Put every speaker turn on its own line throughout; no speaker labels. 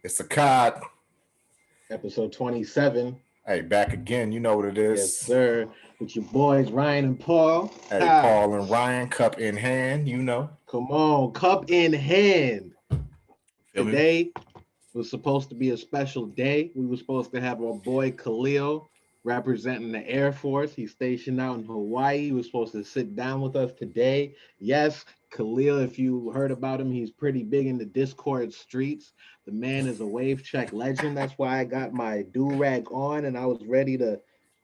It's a cod.
Episode 27.
Hey, back again. You know what it
Yes,
is.
sir. With your boys, Ryan and Paul.
Hey,
Ha!
Paul and Ryan, cup in hand. You know.
Come on, cup in hand.
Feel me?
Today was supposed to be a special day. We were supposed to have our boy Khalil representing the Air Force. He's stationed out in Hawaii. He was supposed to sit down with us today. Yes, Khalil, if you heard about him, he's pretty big in the Discord streets. The man is a wave check legend. That's why I got my do rag on and I was ready to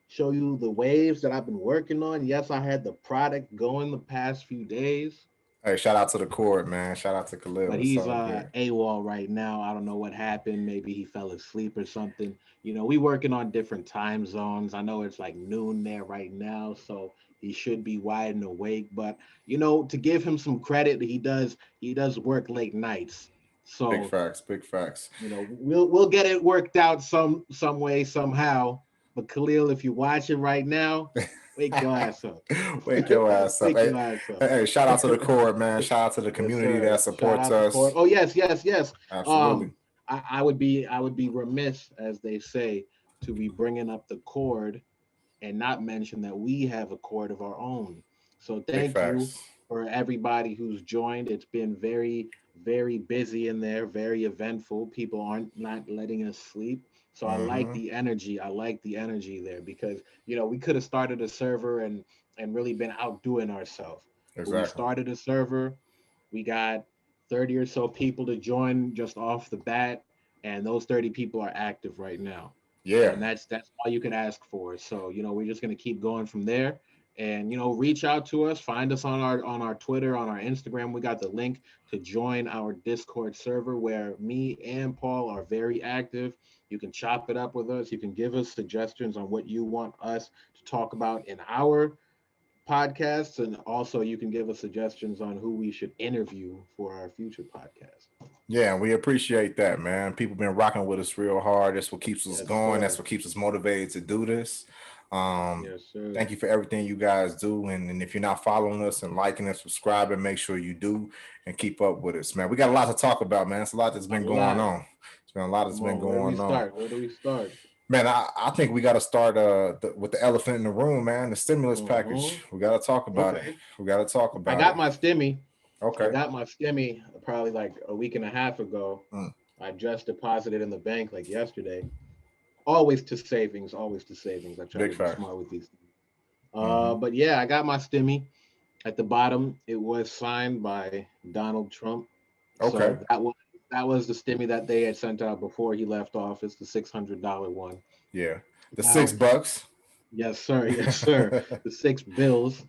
show you the waves that I've been working on. Yes, I had the product going the past few days.
Hey, shout out to the court, man. Shout out to Khalil.
But
It's
he's
all good.
AWOL right now. I don't know what happened. Maybe he fell asleep or something. We working on different time zones. I know it's like noon there right now, so he should be wide and awake. But to give him some credit, he does work late nights.
Big
So
facts. Big facts.
we'll get it worked out some way somehow. But Khalil, if you're watching right now, wake your ass up.
Wake your ass up.
Wake
Hey,
your ass up.
hey, shout out to the court, man. Shout out to the
Yes,
community
sir.
that
Shout
supports
out to Court.
us.
Oh yes, yes, yes.
Absolutely.
I would be remiss, as they say, to be bringing up the chord and not mention that we have a chord of our own. So
Big
thank you
facts.
for everybody who's joined. It's been very, very busy in there, very eventful. People aren't not letting us sleep. So I like
Mm-hmm.
the energy. I like the energy there because we could have started a server and really been outdoing ourselves. But we
Exactly.
started a server. We got 30 or so people to join just off the bat, and those 30 people are active right now.
Yeah.
And that's all you can ask for. So, we're just going to keep going from there and reach out to us, find us on our Twitter, on our Instagram. We got the link to join our Discord server where me and Paul are very active. You can chop it up with us. You can give us suggestions on what you want us to talk about in our podcasts, and also you can give us suggestions on who we should interview for our future podcast.
Yeah, we appreciate that, man. People been rocking with us real hard. That's what keeps us
Yes,
going. That's
sir.
what keeps us motivated to do this. Um,
Yes, sir.
Thank you for everything you guys do. And if you're not following us and liking and subscribing, make sure you do and keep up with us, man. We got a lot to talk about, man. It's a lot that's
A
been going
lot.
on. It's been a lot that's
Come
been
on, where do we
going on.
start? Where do we start?
Man, I think we got to start with the elephant in the room, man. The stimulus package.
Hmm.
We got to talk about it.
Okay.
We got to talk
I
about
got
it.
my stimmy. I
Okay.
got my stimmy probably like a week and a half ago.
Mm,
I just deposited in the bank like yesterday. Always to savings, always to savings. I try
big
to be
facts.
smart with these things.
Hmm.
But yeah, I got my stimmy. At the bottom, it was signed by Donald Trump.
Okay.
So that was the stimmy that they had sent out before he left office, the $600 one.
Yeah. The
Now,
$6.
yes, sir, yes, sir, the six bills.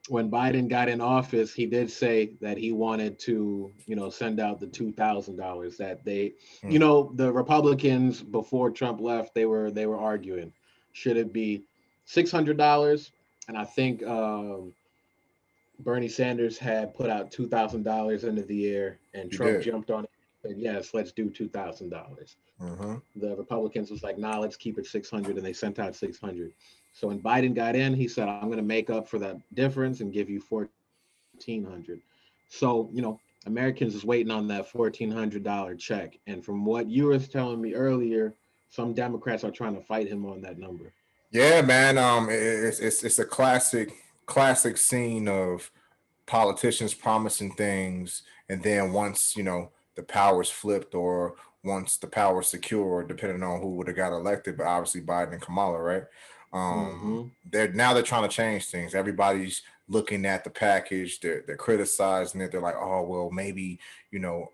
When Biden got in office, he did say that he wanted to, send out the $2,000 that
Mm,
the Republicans before Trump left, they were arguing, should it be $600? And I think Bernie Sanders had put out $2,000 into the air, and
he
Trump
did.
jumped on it and said, "Yes, let's do $2,000."
Hmm.
The Republicans was like, "Nah, let's keep it 600," and they sent out 600. So when Biden got in, he said, "I'm going to make up for that difference and give you 1,400." So Americans is waiting on that $1,400 check, and from what you were telling me earlier, some Democrats are trying to fight him on that number.
Yeah, man. It's a classic scene of politicians promising things, and then once the power's flipped, or once the power's secure, depending on who would have got elected, but obviously Biden and Kamala, right?
Hmm.
They're trying to change things. Everybody's looking at the package. They're criticizing it. They're like, oh well, maybe you know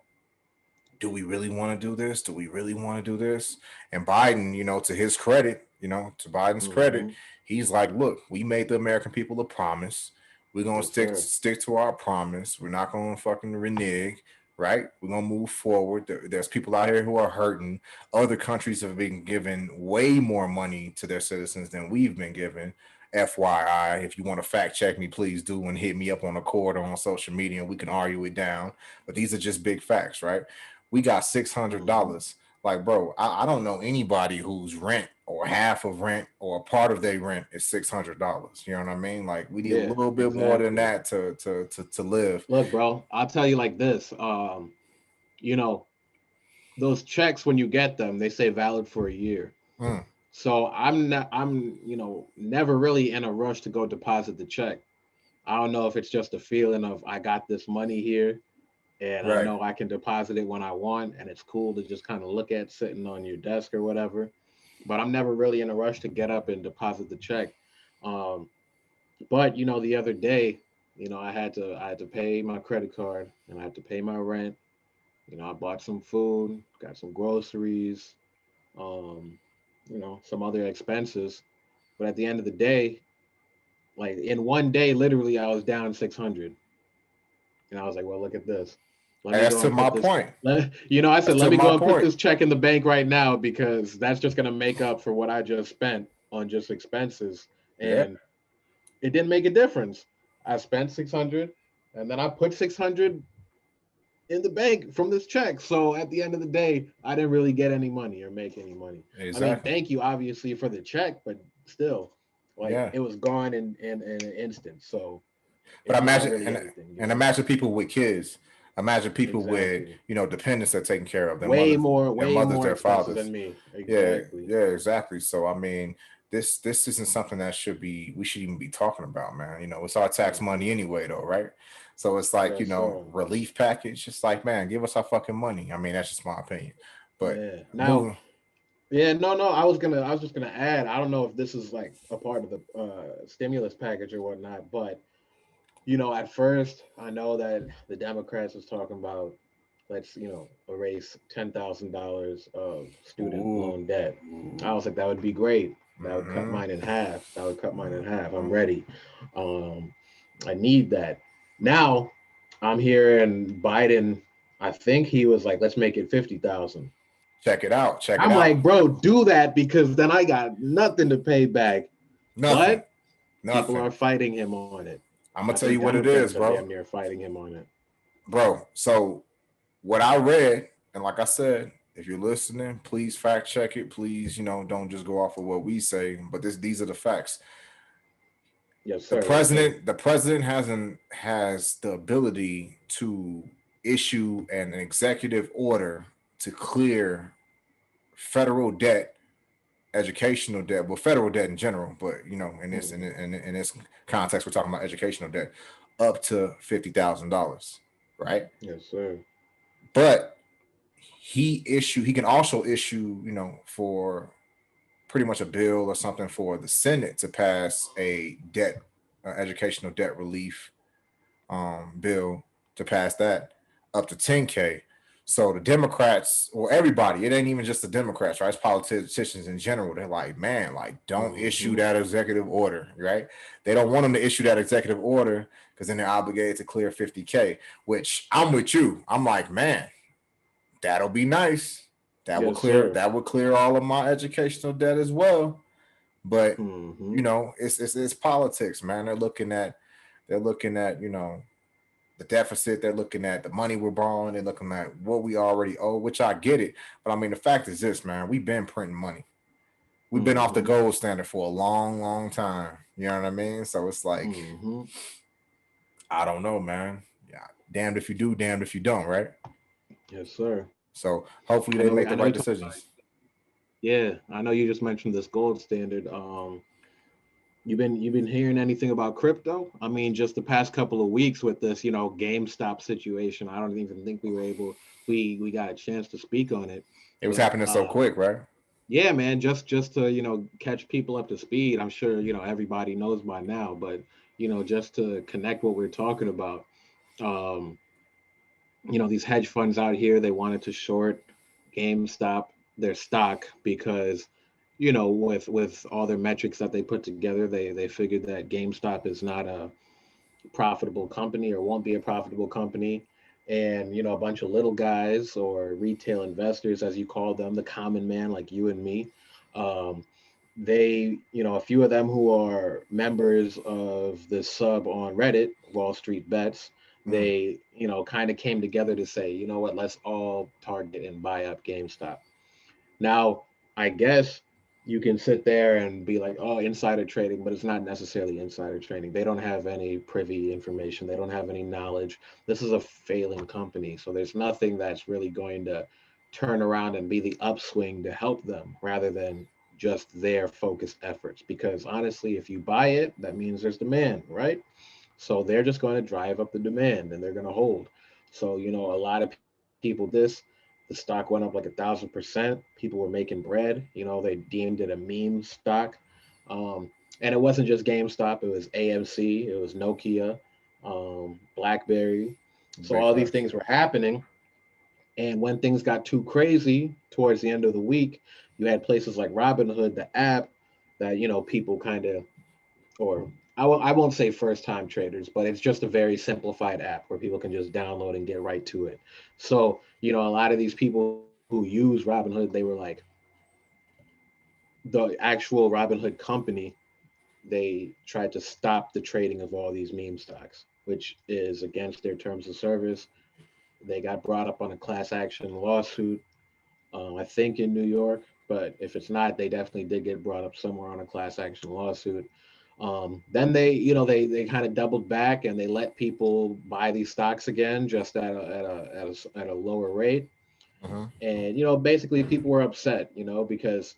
do we really want to do this? Do we really want to do this? And Biden, to his credit, to Biden's credit,
Hmm.
he's like, look, we made the American people a promise. We're gonna
Yes,
stick
sir.
stick to our promise. We're not gonna fucking renege, right? We're gonna move forward. There's people out here who are hurting. Other countries have been given way more money to their citizens than we've been given. FYI, if you want to fact check me, please do and hit me up on the court or on social media and we can argue it down. But these are just big facts, right? We got six hundred
Hmm.
dollars. Like, bro, I don't know anybody whose rent or half of rent or a part of their rent is $600. You know what I mean? Like, we need a
Yeah,
little bit more than
exactly.
that to live.
Look, bro, I'll tell you like this. You know, those checks when you get them, they say valid for a year.
Mm,
So I'm never really in a rush to go deposit the check. I don't know if it's just a feeling of I got this money here and I
right.
know I can deposit it when I want and it's cool to just kind of look at sitting on your desk or whatever. But I'm never really in a rush to get up and deposit the check. Um, but the other day, I had to pay my credit card and I had to pay my rent. I bought some food, got some groceries, um, some other expenses. But at the end of the day, like in one day, literally, I was down 600, and I was like, "Well, look at this. Let
And
me
that's
go
to
and
my
put this."
point.
I
That's
said,
to
"Let me
my
go and put
point.
this check in the bank right now because that's just gonna make up for what I just spent on just expenses."
Yeah.
And it didn't make a difference. I spent 600, and then I put 600 in the bank from this check. So at the end of the day, I didn't really get any money or make any money. I mean,
Exactly.
thank you obviously for the check, but still, like
Yeah.
it was gone in an instant. So
But
it's not
imagine
really anything,
and imagine people with kids. Imagine people with
Exactly.
dependents that are taking care of their
Way
mothers,
more
their
expensive
fathers.
than me.
Yeah,
Exactly.
yeah, exactly. So I mean, this isn't something that we should even be talking about, man. It's our tax
Hmm.
money anyway, though, right? So it's like
Yes, sir.
relief package. Just like, man, give us our fucking money. I mean, that's just my opinion. But
Yeah. Now,
moving,
yeah, no. I was just gonna add. I don't know if this is like a part of the stimulus package or whatnot, but at first, I know that the Democrats was talking about let's erase $10,000 of student
ooh,
loan debt. I was like, that would be great. That would cut
mm-hmm,
mine in half. That would cut mine in half. I'm
mm-hmm.
ready. Um, I need that. Now, I'm hearing Biden. I think he was like, let's make it 50,000.
Check it out. Check it
I'm
out.
like, bro, do that because then I got nothing to pay back.
Nothing.
But people
Nothing.
are fighting him on it.
I'm
I
gonna tell
think
you what it
Democrats
is,
are
bro.
damn near fighting him on it.
Bro, so what I read, and like I said, if you're listening, please fact check it. Please, don't just go off of what we say, but these are the facts.
Yes,
The
sir. Yes, sir.
president, the president has the ability to issue an executive order to clear federal debt, educational debt, well, federal debt in general, but in this
Hmm.
in this context, we're talking about educational debt, up to $50,000, right?
Yes, sir.
But he can also issue for pretty much a bill or something for the Senate to pass a debt educational debt relief bill to pass that up to 10K. So the Democrats, or everybody, it ain't even just the Democrats, right? It's politicians in general. They're like, man, like, don't issue
Hmm.
that executive order, right? They don't want them to issue that executive order because then they're obligated to clear 50K, which I'm with you. I'm like, man, that'll be nice.
Yes, sir.
That would clear all of my educational debt as well. But
Hmm.
it's politics, man. They're looking at the deficit. They're looking at the money we're borrowing. They're looking at what we already owe, which I get it. But I mean, the fact is this, man. We've been printing money. We've been off the
Hmm.
gold standard for a long, long time. You know what I mean? So it's like,
Hmm.
I don't know, man. Yeah, damned if you do, damned if you don't, right?
Yes, sir.
So hopefully
I
they
know.
make
I
the
know. You
right
talk,
decisions.
yeah, I know. You just mentioned this gold standard. You've been hearing anything about crypto? I mean, just the past couple of weeks with this, GameStop situation. I don't even think we got a chance to speak on it.
It was
But
happening so quick, right?
yeah, man, just to catch people up to speed. I'm sure everybody knows by now, but just to connect what we're talking about. Um, these hedge funds out here, they wanted to short GameStop, their stock, because with all their metrics that they put together, they figured that GameStop is not a profitable company or won't be a profitable company. And a bunch of little guys or retail investors, as you call them, the common man like you and me, um, a few of them who are members of the sub on Reddit, Wall Street Bets,
Mm.
they kind of came together to say, you know what, let's all target and buy up GameStop. Now, I guess you can sit there and be like, oh, insider trading, but it's not necessarily insider trading. They don't have any privy information, they don't have any knowledge. This is a failing company. So there's nothing that's really going to turn around and be the upswing to help them rather than just their focused efforts. Because honestly, if you buy it, that means there's demand, right? So they're just going to drive up the demand and they're going to hold. So, a lot of people did this. The stock went up like 1,000%. People were making bread. They deemed it a meme stock. Um, and it wasn't just GameStop, it was AMC, it was Nokia, BlackBerry. So
Big
all these
facts.
things were happening. And when things got too crazy towards the end of the week, you had places like Robinhood, the app that, people kind of, or I won't say first time traders, but it's just a very simplified app where people can just download and get right to it. So, a lot of these people who use Robinhood, they were like, the actual Robinhood company, they tried to stop the trading of all these meme stocks, which is against their terms of service. They got brought up on a class action lawsuit, I think in New York, but if it's not, they definitely did get brought up somewhere on a class action lawsuit. Then they kind of doubled back and they let people buy these stocks again, just at a lower rate.
Mm-hmm.
And basically people were upset, because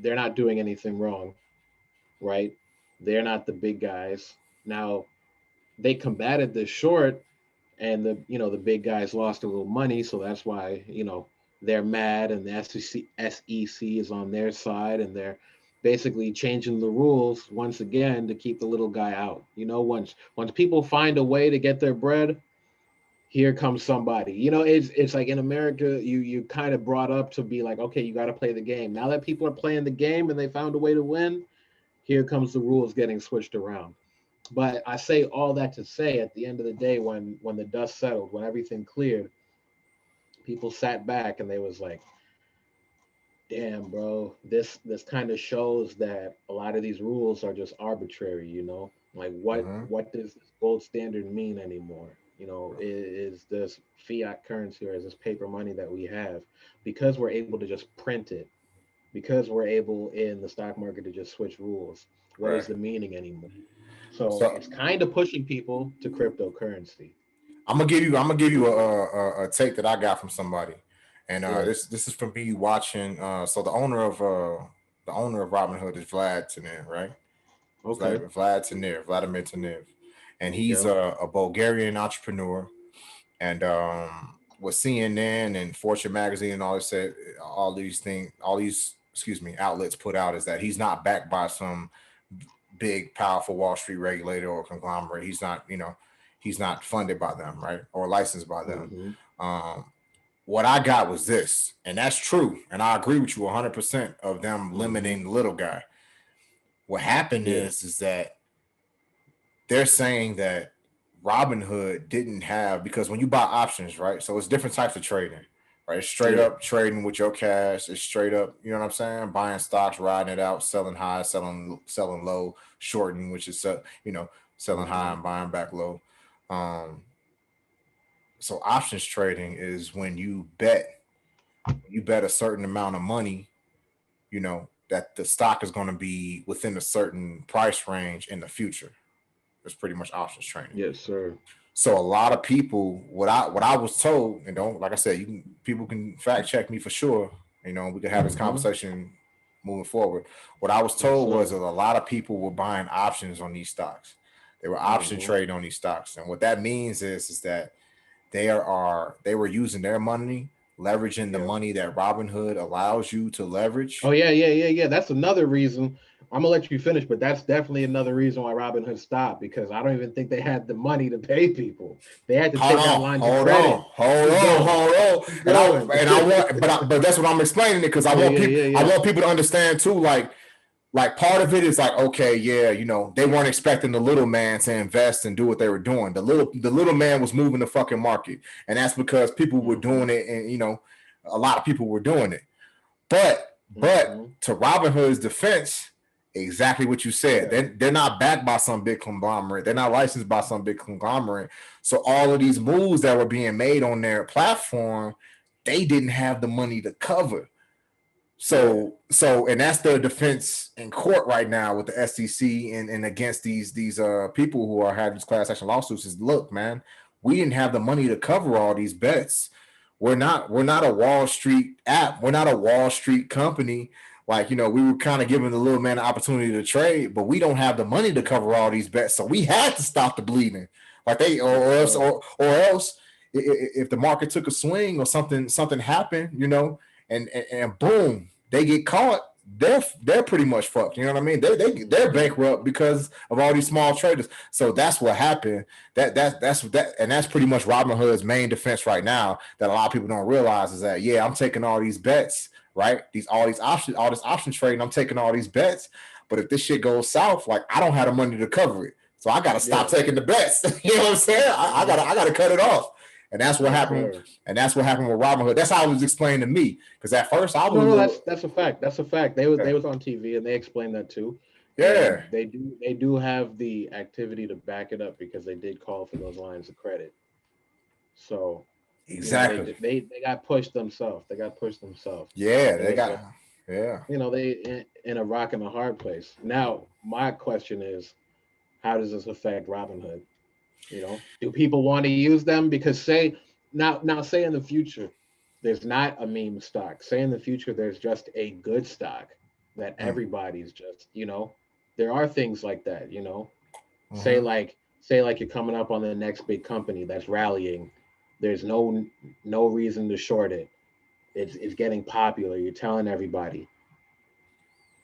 they're not doing anything wrong, right? They're not the big guys. Now they combated this short, and the big guys lost a little money, so that's why they're mad, and the SEC is on their side, and they're basically changing the rules once again to keep the little guy out. Once people find a way to get their bread, here comes somebody. It's like in America, you kind of brought up to be like, okay, you got to play the game. Now that people are playing the game and they found a way to win, here comes the rules getting switched around. But I say all that to say, at the end of the day, when the dust settled, when everything cleared, people sat back and they was like, "Damn, bro, this kind of shows that a lot of these rules are just arbitrary. Like
Mm-hmm.
what does this gold standard mean anymore? Is this fiat currency or is this paper money that we have because we're able to just print it, because we're able in the stock market to just switch rules? What
Right.
is the meaning anymore?" So
So
it's kind of pushing people to cryptocurrency.
I'm gonna give you a take that I got from somebody, and
Yeah.
this is from me watching. So the owner of Robinhood is Vlad Tenev, right?
Okay.
Vladimir Tenev, and he's
Yeah.
a Bulgarian entrepreneur. And what CNN and Fortune magazine and all these excuse me outlets put out is that he's not backed by some big powerful Wall Street regulator or conglomerate. He's not funded by them, right, or licensed by them.
Hmm.
Um, what I got was this, and that's true, and I agree with you 100% of them
Hmm.
limiting the little guy. What happened
Yeah.
is that they're saying that Robinhood didn't have, because when you buy options, right? So it's different types of trading, right? It's straight
Yeah.
up trading with your cash. It's straight up, you know what I'm saying? Buying stocks, riding it out, selling high, selling low, shorting, which is selling high
Hmm.
and buying back low. Um, so options trading is when you bet a certain amount of money, that the stock is going to be within a certain price range in the future. It's pretty much options trading.
Yes, sir.
So a lot of people, what I was told, and don't, like I said, people can fact check me for sure. We can have this
Hmm.
conversation moving forward. What I was
Yes,
told was
sir.
that a lot of people were buying options on these stocks. They were option
Hmm.
trading on these stocks, and what that means is that they were using their money, leveraging the
Yeah.
money that Robinhood allows you to
Oh
leverage.
yeah, yeah, yeah, yeah. That's another reason. I'm gonna let you finish, but that's definitely another reason why Robinhood stopped because I don't even think they had the money to pay people. They had to
Hold
take out
on,
lines of
hold on,
credit.
hold
Keep
on,
going.
hold on.
Keep
And I
going.
and I want, but that's what I'm explaining it because I
Yeah,
want
yeah,
people
yeah,
I
yeah.
want people to understand too. Like part of it is like, okay, yeah, they weren't expecting the little man to invest and do what they were doing. The little man was moving the fucking market, and that's because people were
Hmm.
doing it, and a lot of people were doing it. But
Hmm.
to Robinhood's defense, exactly what you said.
Yeah.
They're not backed by some big conglomerate. They're not licensed by some big conglomerate. So all of these moves that were being made on their platform, they didn't have the money to cover.
Yeah.
And that's their defense in court right now with the SEC and against these people who are having these class action lawsuits is, look, man, we didn't have the money to cover all these bets. we're not a Wall Street app. We're not a Wall Street company. Like, we were kind of giving the little man an opportunity to trade, but we don't have the money to cover all these bets. So we had to stop the bleeding. Like they or else if the market took a swing or something happened, and boom, they get caught, they're pretty much fucked. You know what I mean? They're bankrupt because of all these small traders. So that's what happened. And that's pretty much Robinhood's main defense right now. That a lot of people don't realize is that, yeah, I'm taking all these bets, right? All this option trading. I'm taking all these bets, but if this shit goes south, like I don't have the money to cover it, so I got to stop taking the bets. You know what I'm saying? I gotta cut it off. And that's what happened.
Sir.
And that's what happened with Robinhood. That's how it was explained to me. Because at first I was
No, that's a fact. That's a fact. They was on TV and they explained that too.
yeah,
And they do have the activity to back it up because they did call for those lines of credit. So,
exactly.
they got pushed themselves. They got pushed themselves.
Yeah,
And
they
it's
got
like,
yeah.
they in a rock and a hard place. Now, my question is, how does this affect Robinhood? Do people want to use them? Because say in the future, there's not a meme stock. Say in the future, there's just a good stock that
Mm,
everybody's just, there are things like that. Say
mm-hmm.
like say like you're coming up on the next big company that's rallying. There's no reason to short it. It's getting popular. You're telling everybody.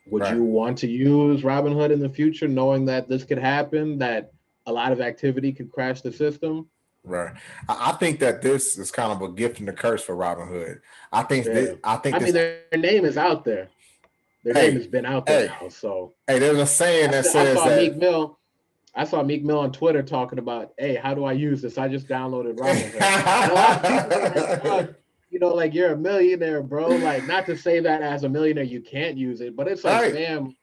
Would
Right.
you want to use Robinhood in the future, knowing that this could happen, that a lot of activity could crash the system?
Right. I think that this is kind of a gift and a curse for Robinhood. I think
Yeah.
that I think
I mean,
this.
their name is out there. Their name has
Hey,
been out there
hey,
now. So
hey. There's a saying that
I
says
saw
that.
Meek Mill. I saw Meek Mill on Twitter talking about, hey, how do I use this? I just downloaded Robinhood. And a lot of people were like, dog, like you're a millionaire, bro. Like, not to say that as a millionaire you can't use it, but it's like,
Right.
fam,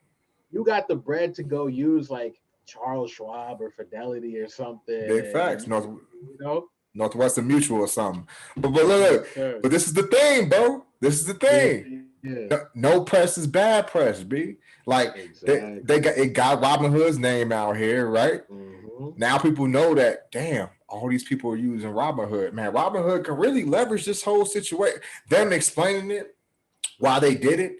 you got the bread to go use like Charles Schwab or Fidelity or something,
Big
and
facts.
you know,
Northwestern Mutual or something. But look,
yes, sir.
but this is the thing, bro. This is the
Yeah,
thing.
yeah,
No press is bad press, b. Like they
exactly.
got Robin Hood's name out here, right?
Hmm.
Now people know that. Damn, all these people are using Robin Hood. Man, Robin Hood can really leverage this whole situation. Them explaining it why they did it,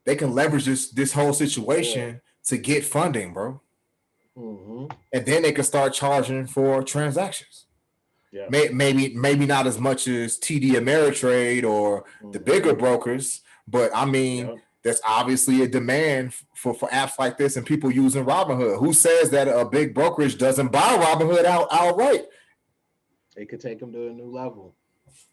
they can leverage this whole
Yeah.
situation to get funding, bro.
Hmm.
And then they can start charging for transactions.
Yeah.
Maybe not as much as TD Ameritrade or the bigger
Hmm.
brokers, but I mean,
Yep.
there's obviously a demand for apps like this and people using Robinhood. Who says that a big brokerage doesn't buy Robinhood outright?
It could take them to a new level.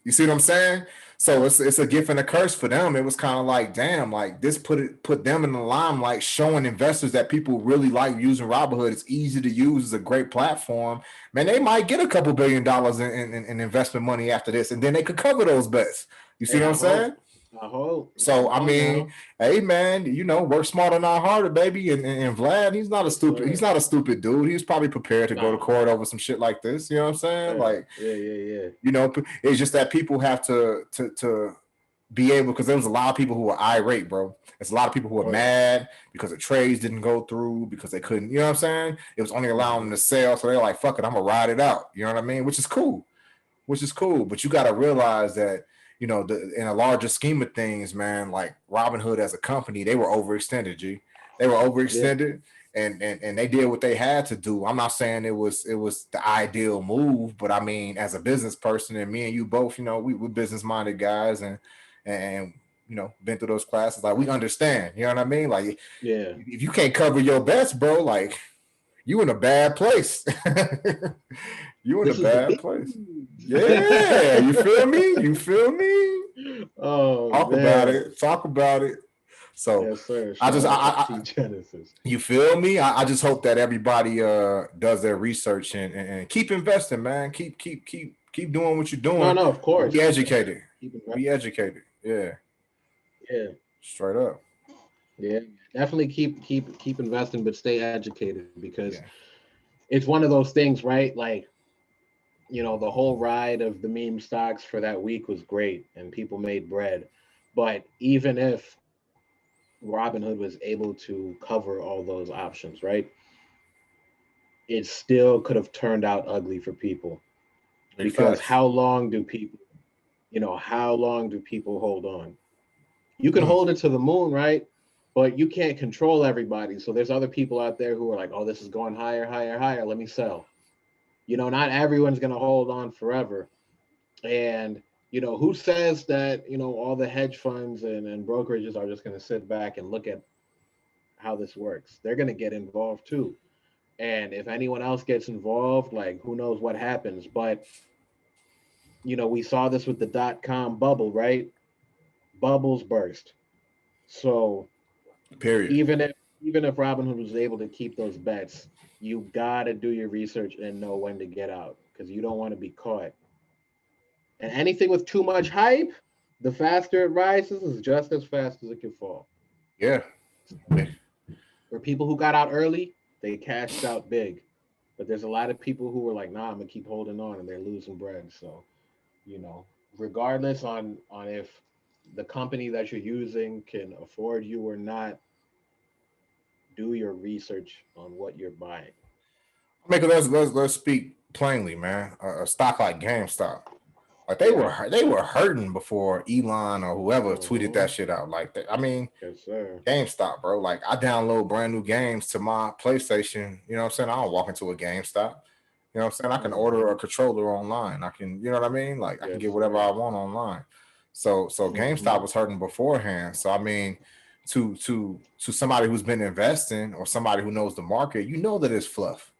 You see what I'm saying? So it's a gift and a curse for them. It was kind of like, damn, like this put them in the limelight, showing investors that people really like using Robinhood. It's easy to use, it's a great platform. Man, they might get a couple $1 billion in investment money after this, and then they could cover those bets. You see
Hey,
what I'm
I
saying?
hope. I hope.
So
Come
I
on
mean,
now.
hey man, work smarter, not harder, baby. And Vlad,
Yes,
he's
sir.
not a stupid dude. He's probably prepared to go to
Nah.
court over some shit like this. You know what I'm saying?
Yeah.
Like,
Yeah. Yeah. Yeah.
it's just that people have to be able, because there was a lot of people who were irate, bro. There's a lot of people who were
Oh yeah.
mad because the trades didn't go through because they couldn't. You know what I'm saying? It was only allowing them
Hmm.
to sell, so they're like, "Fuck it, I'm gonna ride it out." You know what I mean? Which is cool. Which is cool. But you got to realize that in a larger scheme of things, man, like Robinhood as a company, they were overextended. They were
Yeah.
overextended, and they did what they had to do. I'm not saying it was the ideal move, but I mean, as a business person, and me and you both, we're business minded guys, and been through those classes, like we understand. You know what I mean? Like
Yeah.
if you can't cover your bets, bro, like you in a bad place. You in a
This is the
bad
big
place.
news.
Yeah, you feel me? You feel me?
Oh
Talk about
man.
it. Talk about it. So
Yes, sir.
I
Shout
just
out to T Genesis.
you feel me? I just hope that everybody does their research and keep investing, man. Keep doing what you're
No,
doing.
no, of
But be
course.
educated.
Keep it right.
Be educated. Yeah.
Yeah.
Straight up.
Yeah. Definitely keep investing, but stay educated because
Yeah.
it's one of those things, right? Like, the whole ride of the meme stocks for that week was great and people made bread. But even if Robinhood was able to cover all those options, right? It still could have turned out ugly for people
Big
because
facts.
how long do people how long do people hold on? You can
Mm,
hold it to the moon, right? But you can't control everybody. So there's other people out there who are like, oh, this is going higher, higher, higher. Let me sell. Not everyone's going to hold on forever. And, who says that, all the hedge funds and brokerages are just going to sit back and look at how this works? They're going to get involved too. And if anyone else gets involved, like who knows what happens. But, we saw this with the dot-com bubble, right? Bubbles burst. So
period.
even if Robinhood was able to keep those bets, you gotta do your research and know when to get out because you don't want to be caught. And anything with too much hype, the faster it rises is just as fast as it can fall.
Yeah.
So for people who got out early, they cashed out big. But there's a lot of people who were like, nah, I'm gonna keep holding on and they're losing bread. So, you know, regardless on if the company that you're using can afford you or not, do your research on what you're buying.
I mean, let's speak plainly, man. A stock like GameStop, like
Yeah.
they were hurting before Elon or whoever tweeted
Mm-hmm.
that shit out. Like that. I mean,
Yes, sir.
GameStop, bro. Like I download brand new games to my PlayStation. You know what I'm saying? I don't walk into a GameStop. You know what I'm saying? I can order
Mm-hmm.
a controller online. I can, you know what I mean? Like I can
Yes,
get whatever
sir.
I want online. So
Mm-hmm.
GameStop was hurting beforehand. So I mean, to somebody who's been investing or somebody who knows the market, you know that it's fluff.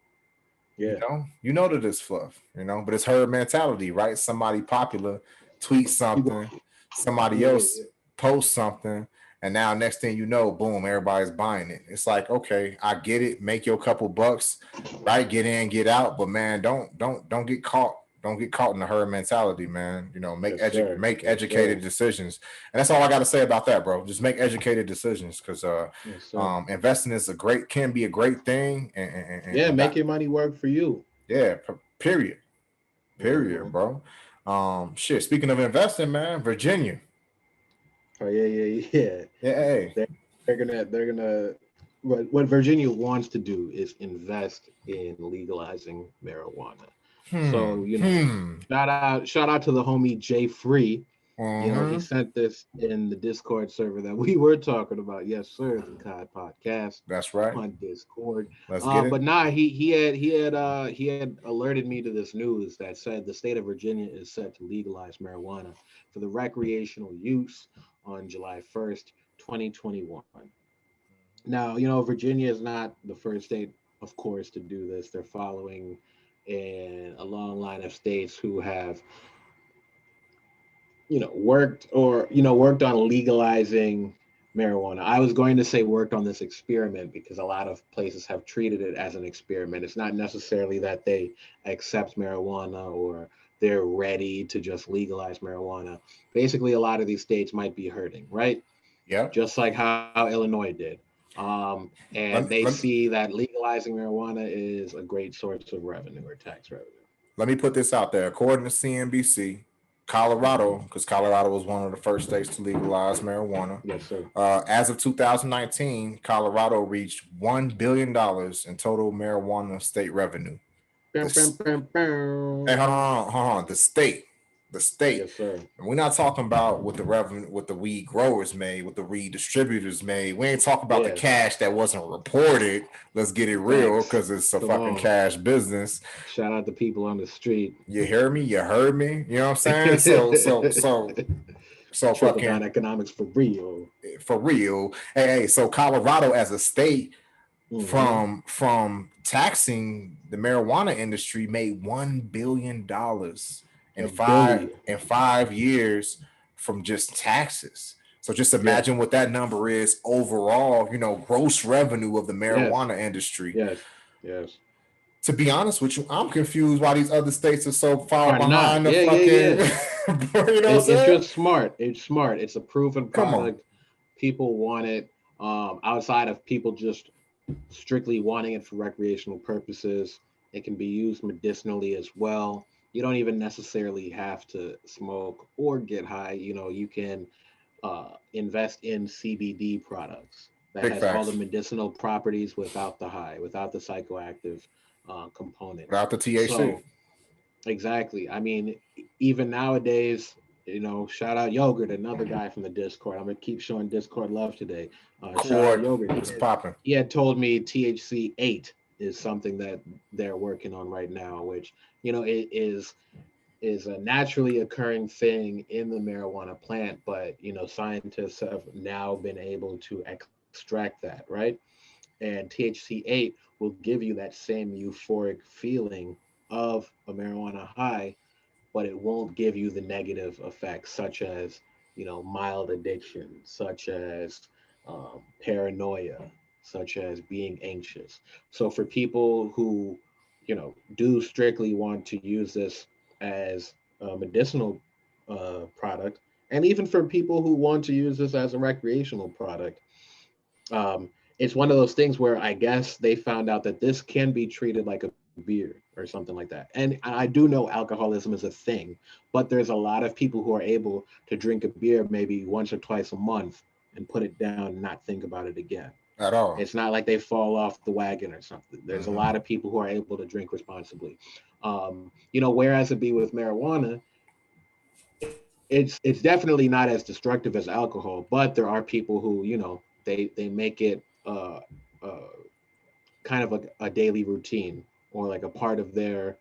Yeah.
You know that it's fluff, but it's herd mentality, right? Somebody popular tweets
You go.
something, somebody
Yeah,
else posts something, and now next thing you know, boom, everybody's buying it. It's like, okay, I get it, make your couple bucks, right? Get in, get out, but man, don't get caught. Don't get caught in the herd mentality, man.
yes, sir.
Make
Yes,
educated
sir.
decisions, and that's all I got to say about that, bro. Just make educated decisions, because
Yes, sir.
investing is a great can be a great thing,
Yeah,
and
make
that
your money work for you.
yeah, period.
Mm-hmm.
Period, bro. Shit. Speaking of investing, man, Virginia.
Oh yeah, yeah, yeah.
Yeah, hey.
They're they're gonna what Virginia wants to do is invest in legalizing marijuana. So,
Hmm.
shout out to the homie Jay Free. He
Mm-hmm.
sent this in the Discord server that we were talking about. Yes, sir, the COD podcast
That's right.
on Discord.
Let's get it.
But nah, he had alerted me to this news that said the state of Virginia is set to legalize marijuana for the recreational use on July 1st, 2021. Now, Virginia is not the first state, of course, to do this. They're following in a long line of states who have, worked on legalizing marijuana. I was going to say worked on this experiment because a lot of places have treated it as an experiment. It's not necessarily that they accept marijuana or they're ready to just legalize marijuana. Basically, a lot of these states might be hurting, right?
Yep.
Just like how Illinois did. And they
Let,
see that legalizing marijuana is a great source of revenue or tax revenue.
let me put this out there. According to CNBC,
Mm-hmm.
Colorado, because Colorado was one of the first states to legalize marijuana,
Yes, sir.
as of 2019, Colorado reached $1 billion in total marijuana state revenue.
Bam, bam,
The,
bam,
Hey,
bam.
hold on. The state.
Yes, sir.
And we're not talking about what the revenue, what the weed growers made, what the weed distributors made. We ain't talking about the
Yeah,
cash that wasn't reported. Let's get it real,
facts.
because it's a
Come
fucking
on.
cash business.
Shout out to people on the street.
You hear me? You heard me? You know what I'm saying? So
Trickle down
fucking
economics for real.
for real. Hey, so Colorado as a state,
Mm-hmm.
from taxing the marijuana industry, made $1 billion
A billion.
in 5 years from just taxes. So just
Yeah.
imagine what that number is overall, gross revenue of the
Yes.
marijuana industry.
Yes. Yes.
To be honest with you, I'm confused why these other states are so far
Are not.
behind the
Yeah. Yeah.
fucking
Yeah.
you know what I'm
It's
saying?
just smart. It's smart. It's a proven
Come on.
product. People want it. Outside of people just strictly wanting it for recreational purposes, it can be used medicinally as well. You don't even necessarily have to smoke or get high. You can invest in CBD products that
Big
has all the
facts.
medicinal properties without the high, without the psychoactive component.
Without the THC.
So exactly. I mean, even nowadays, Shout out Yogurt, another guy from the Discord. I'm gonna keep showing Discord love today. Shout out
Cord,
Yogurt.
what's popping?
He had told me THC 8 is something that they're working on right now, which it is a naturally occurring thing in the marijuana plant, but scientists have now been able to extract that, right? And THC 8 will give you that same euphoric feeling of a marijuana high, but it won't give you the negative effects such as mild addiction, such as paranoia, such as being anxious. So for people who do strictly want to use this as a medicinal product, and even for people who want to use this as a recreational product, it's one of those things where I guess they found out that this can be treated like a beer or something like that. And I do know alcoholism is a thing, but there's a lot of people who are able to drink a beer maybe once or twice a month and put it down and not think about it again.
At all.
It's not like they fall off the wagon or something. There's a
Mm-hmm.
lot of people who are able to drink responsibly. Whereas it be with marijuana, it's definitely not as destructive as alcohol, but there are people who they make it uh, kind of a daily routine or like a part of their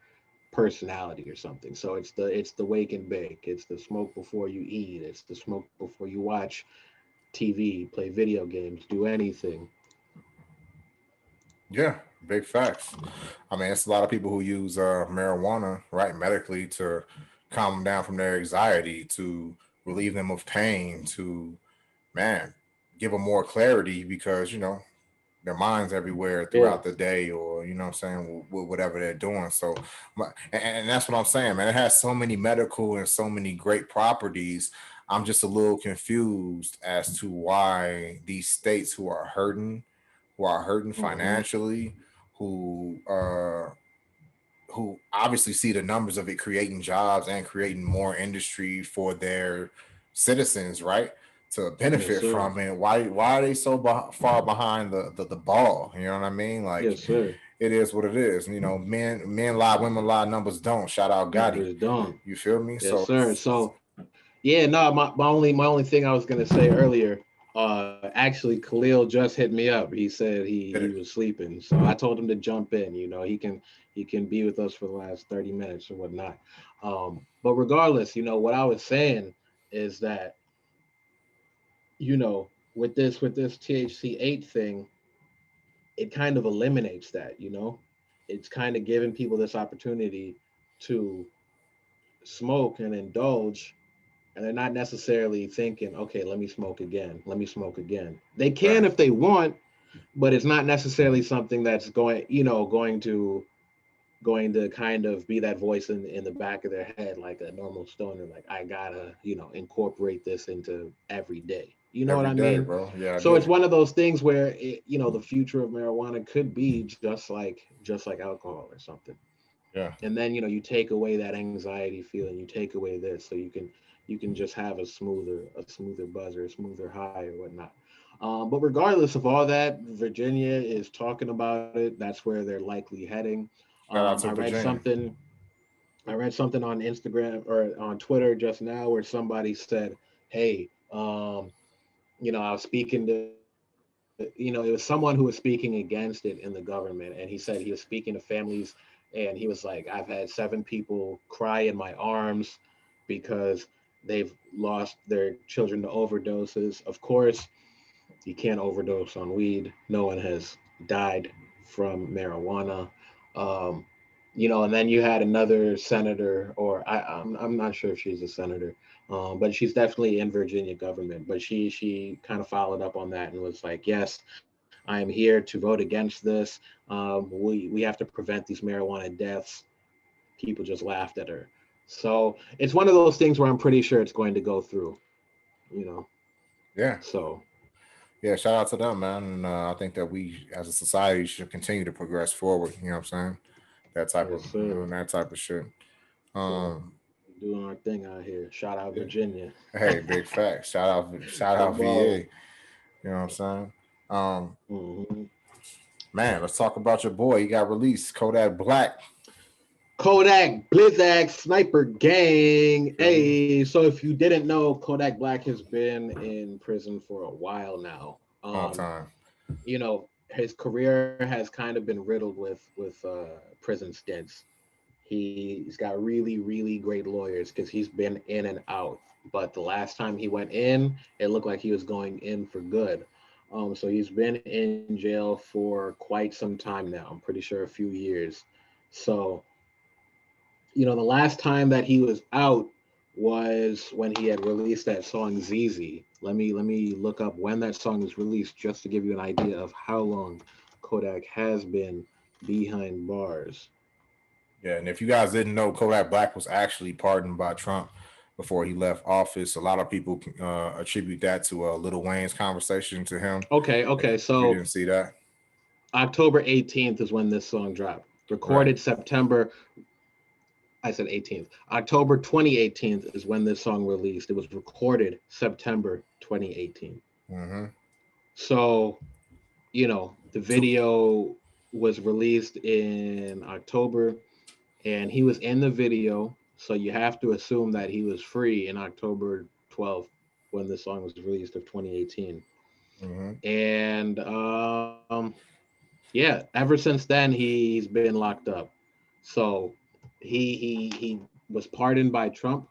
personality or something. So it's the wake and bake. It's the smoke before you eat. It's the smoke before you watch TV, play video games, do anything.
Yeah, big facts. I mean, it's a lot of people who use marijuana, right, medically to calm them down from their anxiety, to relieve them of pain, to, man, give them more clarity because, their minds everywhere
Yeah.
throughout the day or, what I'm saying, whatever they're doing. So, and that's what I'm saying, man. It has so many medical and so many great properties. I'm just a little confused as to why these states who are hurting
Hmm.
financially, who who obviously see the numbers of it creating jobs and creating more industry for their citizens, right? To
Yes,
benefit
sir.
from it. Why are they so far behind the ball? You know what I mean? Like
Yes, sir.
it is what it is. Men lie, women lie, numbers don't. Shout out Gotti.
Numbers don't.
You feel me?
Yes,
So
sir. So yeah, no, my only thing I was gonna say earlier, actually Khalil just hit me up. He said he
get
he
it.
was sleeping. So I told him to jump in, he can be with us for the last 30 minutes or whatnot. But regardless, what I was saying is that, with this THC 8 thing, it kind of eliminates that. It's kind of giving people this opportunity to smoke and indulge, and they're not necessarily thinking, okay, let me smoke again, let me smoke again. They can
Right.
if they want, but it's not necessarily something that's going to kind of be that voice in the back of their head, like a normal stoner, like I gotta incorporate this into every day. You know what
Every
I
day,
mean?
bro. Yeah, I
So it's
do.
one of those things where the future of marijuana could be just like alcohol or something.
Yeah.
And then you take away that anxiety feeling, you take away this, so you can just have a smoother buzz or a smoother high or whatnot. But regardless of all that, Virginia is talking about it. That's where they're likely heading.
Shout out
I
to
read
Virginia.
something. I read something on Instagram or on Twitter just now where somebody said, "Hey, I was speaking to, it was someone who was speaking against it in the government, and he said he was speaking to families, and he was like, I've had 7 people cry in my arms because they've lost their children to overdoses. Of course, you can't overdose on weed. No one has died from marijuana. Um, and then you had another senator, or I'm not sure if she's a senator, but she's definitely in Virginia government. But she kind of followed up on that and was like, "Yes, I am here to vote against this. We have to prevent these marijuana deaths." People just laughed at her. So it's one of those things where I'm pretty sure it's going to go through. You know,
Yeah.
so
Yeah, shout out to them, man. And I think that we, as a society, should continue to progress forward. You know what I'm saying? That type of,
yes, sir.
that type of shit.
So
Um,
doing our thing out here. Shout out
yeah.
Virginia.
Hey, big facts. Shout
The
out VA.
ball.
You know what I'm saying? Um,
Hmm.
man, let's talk about your boy. He got released, Kodak Black.
Kodak Blizzak Sniper Gang.
Feel me?
Hey, so if you didn't know, Kodak Black has been in prison for a while now.
Long time.
His career has kind of been riddled with prison stints. He's got really, really great lawyers because he's been in and out. But the last time he went in, it looked like he was going in for good. So he's been in jail for quite some time now. I'm pretty sure a few years. So, the last time that he was out was when he had released that song ZZ. Let me look up when that song was released just to give you an idea of how long Kodak has been behind bars.
Yeah, and if you guys didn't know, Kodak Black was actually pardoned by Trump before he left office. A lot of people attribute that to Lil Wayne's conversation to him.
Okay, okay.
If you
So
didn't see that,
October 18th is when this song dropped.
right?
Recorded September, I said 18th. October 2018 is when this song released. It was recorded September 2018.
Mm-hmm.
So, the
Two,
video was released in October and he was in the video. So you have to assume that he was free in October 12th when the song was released of 2018.
mm-hmm.
And yeah, ever since then he's been locked up. So he was pardoned by Trump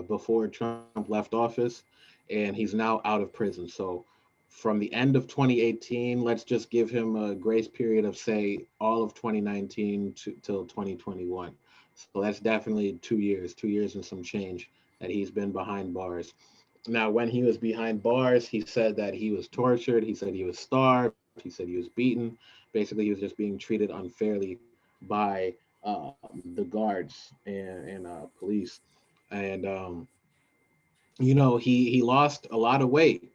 before Trump left office, and he's now out of prison. So from the end of 2018, let's just give him a grace period of say all of 2019 till 2021. So that's definitely 2 years, 2 years and some change that he's been behind bars. Now, when he was behind bars, he said that he was tortured. He said he was starved. He said he was beaten. Basically, he was just being treated unfairly by the guards and police. And he lost a lot of weight.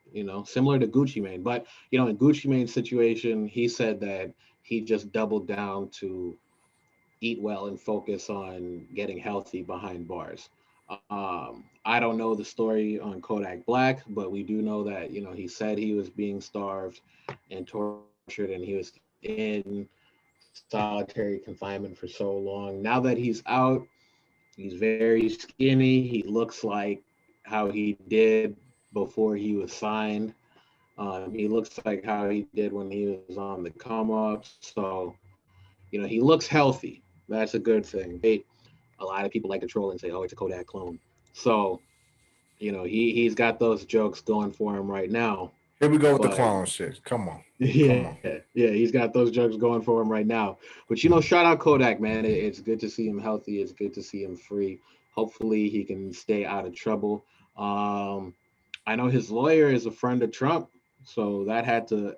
Similar to Gucci Mane. But in Gucci Mane's situation, he said that he just doubled down to eat well and focus on getting healthy behind bars. I don't know the story on Kodak Black, but we do know that he said he was being starved and tortured, and he was in solitary confinement for so long. Now that he's out, he's very skinny. He looks like how he did before he was signed. He looks like how he did when he was on the come up. So he looks healthy. That's a good thing. A lot of people like to troll and say, "Oh, it's a Kodak clone." So he's got those jokes going for him right now.
Here we go with
But
the clown shit. Come on, come on.
yeah, he's got those jokes going for him right now. But shout out Kodak, man. It's good to see him healthy. It's good to see him free. Hopefully, he can stay out of trouble. Um, I know his lawyer is a friend of Trump, so that had to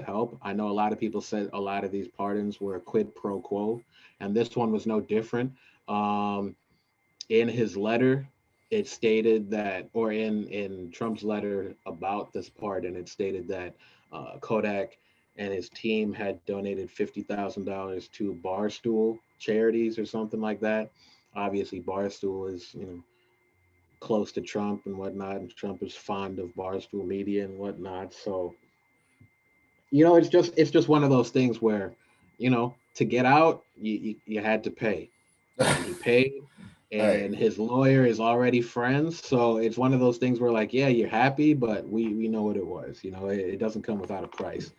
help. I know a lot of people said a lot of these pardons were a quid pro quo, and this one was no different. Um, in his letter, it stated that, or in Trump's letter about this pardon, it stated that Kodak and his team had donated $50,000 to Barstool charities or something like that. Obviously, Barstool is close to Trump and whatnot, and Trump is fond of Barstool Media and whatnot. So it's just one of those things where to get out you had to pay, and he paid,
Hey,
and his lawyer is already friends, so it's one of those things where like, yeah, you're happy, but we know what it was. It doesn't come without a price.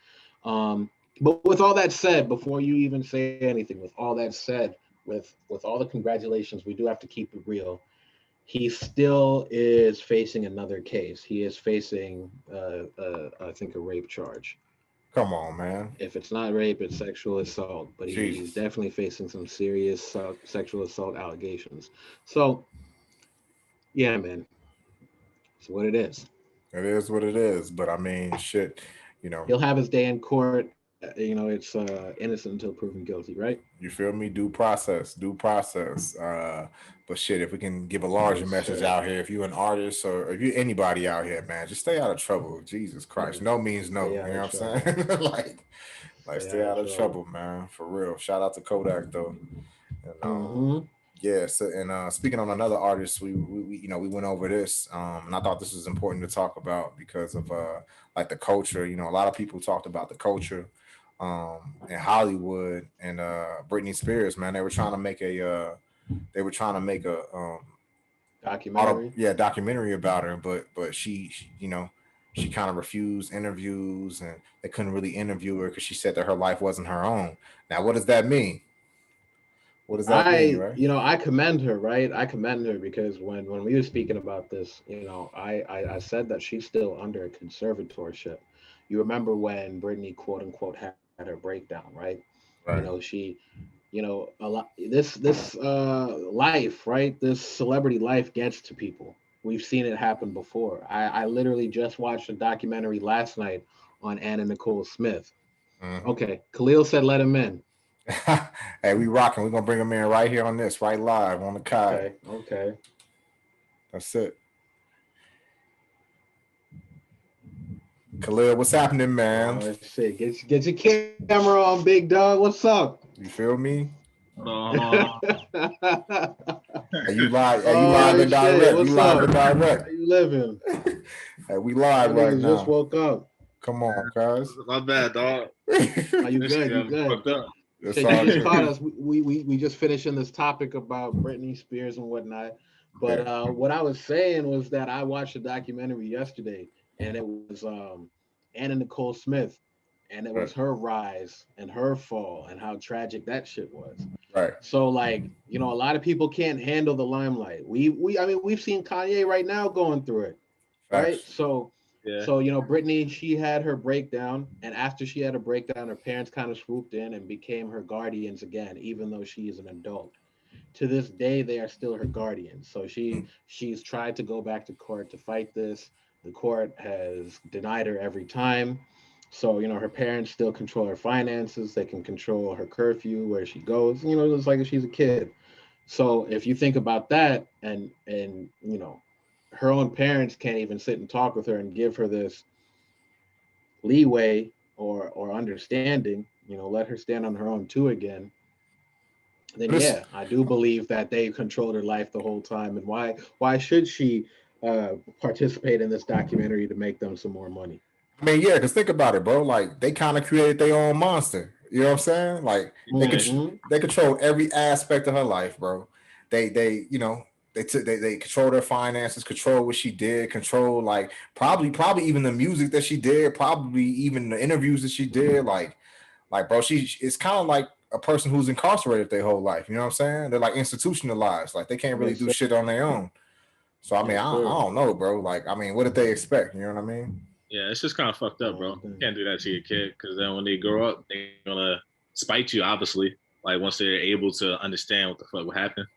um but with all that said, before you even say anything, with all that said, with all the congratulations, we do have to keep it real. He still is facing another case. He is facing I think a rape charge.
come on, man.
If it's not rape, it's sexual assault. But he's
Jesus,
definitely facing some serious sexual assault allegations. So yeah, man, it's what it is.
it is what it is. But I mean, shit. You know,
He'll have his day in court. It's innocent until proven guilty, right?
you feel me? Due process, due process. But shit, if we can give a larger
Yes,
message
sir.
out here, if you're an artist or if you're anybody out here, man, just stay out of trouble. Jesus Christ, no means
Stay
no.
out
You know
of
what I'm
trouble.
saying? Like
Stay
stay
out of
out of
trouble.
trouble, man. For real. Shout out to Kodak though. And
Mm-hmm.
yeah. So and speaking on another artist, we went over this, and I thought this was important to talk about because of like the culture. A lot of people talked about the culture in Hollywood, and Britney Spears, man. They were trying to make a
Documentary.
documentary about her, but she you know, she kind of refused interviews, and they couldn't really interview her because she said that her life wasn't her own. Now, what does that mean? What does that mean, right?
I commend her, right? I commend her because when we were speaking about this, I said that she's still under a conservatorship. You remember when Brittany, quote unquote, had her breakdown, right?
Right.
She, a lot this life, right? This celebrity life gets to people. We've seen it happen before. I literally just watched a documentary last night on Anna Nicole Smith.
Mm-hmm.
Okay, Khalil said let him in.
Hey, we rocking. We're gonna bring him in right here on this, right live on the Kai.
Okay, okay.
That's it. Khalil, what's happening, man?
Oh shit! Get your camera on, big dog. What's up?
You feel me?
Oh
Hey, you live. Hey, you live and
shit!
direct. You
What's
live
up?
and
How
direct.
you living?
Hey, we live
Y'all
right
niggas just
now.
woke up.
Come on, cuz.
My bad, dog.
Are you
This
good?
shit
You
got me
good?
fucked up.
It's
Shit, you
all
just
good.
caught us. We just finishing this topic about Britney Spears and whatnot. But
Yeah.
what I was saying was that I watched a documentary yesterday, and it was Anna Nicole Smith, and it was
Right.
her rise and her fall and how tragic that shit was.
Right.
So like, a lot of people can't handle the limelight. I mean, we've seen Kanye right now going through it, right?
Facts.
Yeah.
So Brittany, she had her breakdown, and after she had a breakdown, her parents kind of swooped in and became her guardians again, even though she is an adult. To this day, they are still her guardians. So
Mm.
she's tried to go back to court to fight this. The court has denied her every time. So her parents still control her finances. They can control her curfew, where she goes. It's like if she's a kid. So if you think about that, and her own parents can't even sit and talk with her and give her this leeway or understanding, let her stand on her own two again, then
But it's,
yeah, I do believe that they controlled her life the whole time. And why should she participate in this documentary to make them some more money?
I mean, yeah, because think about it, bro. Like they kind of created their own monster. You know what I'm saying? Like they could
Yeah.
Mm-hmm.
they control every aspect of her life, bro. They control their finances, control what she did, control like probably even the music that she did, probably even the interviews that she did. Like bro, she it's kind of like a person who's incarcerated their whole life. You know what I'm saying? They're like institutionalized. Like they can't really
Yes,
do
sir.
shit on their own. So I mean,
Yes,
I
sir.
don't know, bro. Like I mean, what did they expect? You know what I mean?
Yeah, it's just kind of fucked up, bro.
Same thing.
Can't do that to your kid because then when they grow up, they're gonna spite you. Obviously, like once they're able to understand what the fuck would happen.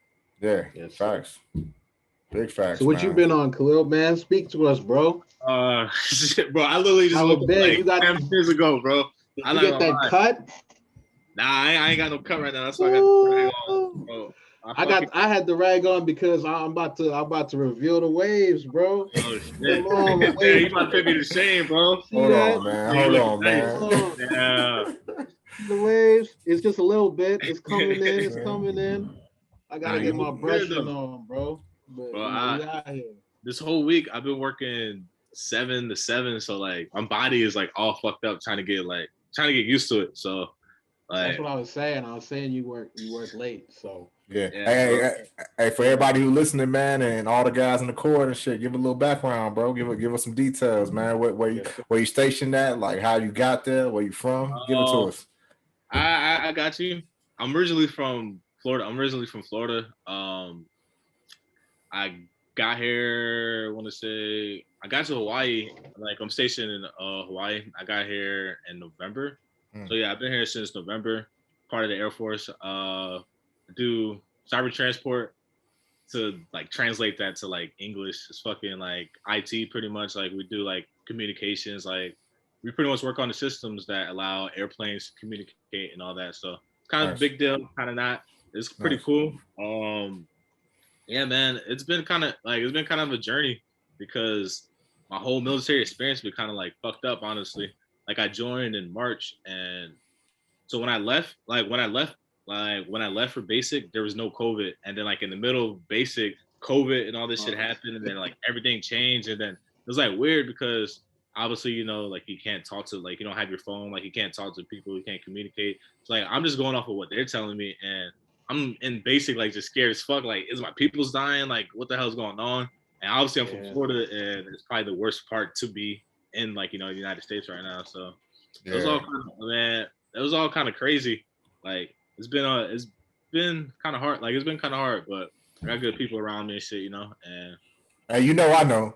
Yeah,
Yes, sir.
facts. Big
So
facts,
what you
man.
been on, Khalil, man? Speak to us, bro.
Bro, I literally just
How
woke
it
up
been?
like
You got
10 minutes ago, bro.
did
I'm
you
not
get
gonna
that
lie.
cut?
Nah, I ain't got no cut right now. That's why I got the drag on,
Ooh.
bro. I fucking
I had the rag on because I'm about to reveal the waves, bro.
oh
Come
shit.
on, the
Yeah,
wave.
you about to put me to shame, bro.
See
Hold
that?
on, man.
Yeah, you
Hold
looking
on,
nice.
man.
Oh,
Yeah.
see the waves. It's just a little bit. It's coming in. It's
Man.
coming in. I
Nah,
gotta
you
get my
looking good
brushing
though,
on, bro. But
bro.
we out here.
This whole week I've been working 7 to 7, so like my body is like all fucked up, trying to get used to it. So
That's
like,
what I was saying. I was saying you work late, so
Yeah.
yeah,
Hey,
bro.
for everybody who listening, man, and all the guys in the court and shit, give a little background, bro. Give us some details, man.
yes, sir.
Where you stationed at, like how you got there, where you from. Give it to
Oh,
us.
I got you. I'm originally from Florida. I got here. I want to say I got to Hawaii. Like I'm stationed in Hawaii. I got here in November.
Mm,
So yeah, I've been here since November. Part of the Air Force. I do cyber transport to like translate that to like English. It's fucking like IT pretty much. Like we do like communications. Like we pretty much work on the systems that allow airplanes to communicate and all that. So it's kind of a
nice,
big deal, kind of not. It's pretty
nice.
cool. Yeah, man, it's been kind of a journey because my whole military experience been kind of like fucked up, honestly. Like I joined in March, and so when I left for basic, there was no COVID, and then like in the middle of basic, COVID and all this shit
Oh,
happened, and then like everything changed, and then it was like weird because obviously, like you can't talk to, like, you don't have your phone, like you can't talk to people, you can't communicate. So like I'm just going off of what they're telling me, and I'm in basic like just scared as fuck. Like, is my people's dying? Like, what the hell's going on? And obviously I'm from
Yeah.
Florida, and it's probably the worst part to be in, like, the United States right now. So it was
Yeah.
all kind of, man, it was all kind of crazy. Like it's been kind of hard. Like it's been kind of hard, but I got good people around me and shit, and
Hey, I know.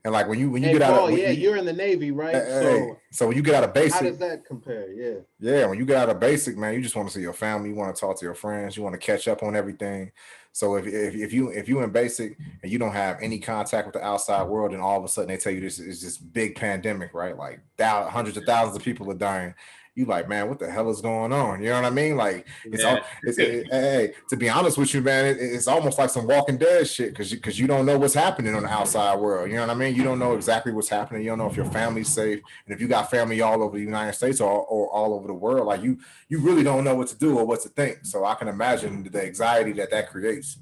And like when you
Hey,
get out of
Paul, yeah, you're in the Navy, right?
hey,
So
so when you get out of
how
basic,
does that compare? Yeah.
yeah, when you get out of basic, man, you just want to see your family, you want to talk to your friends, you want to catch up on everything. So if you in basic and you don't have any contact with the outside world, and all of a sudden they tell you this is this big pandemic, right? Like hundreds of thousands of people are dying. You like, man, what the hell is going on? You know what I mean? Like it's
yeah,
all hey, to be honest with you, man, it's almost like some Walking Dead shit because you don't know what's happening on the outside world. You know what I mean? You don't know exactly what's happening. You don't know if your family's safe, and if you got family all over the United States or all over the world, like you really don't know what to do or what to think. So I can imagine the anxiety that creates.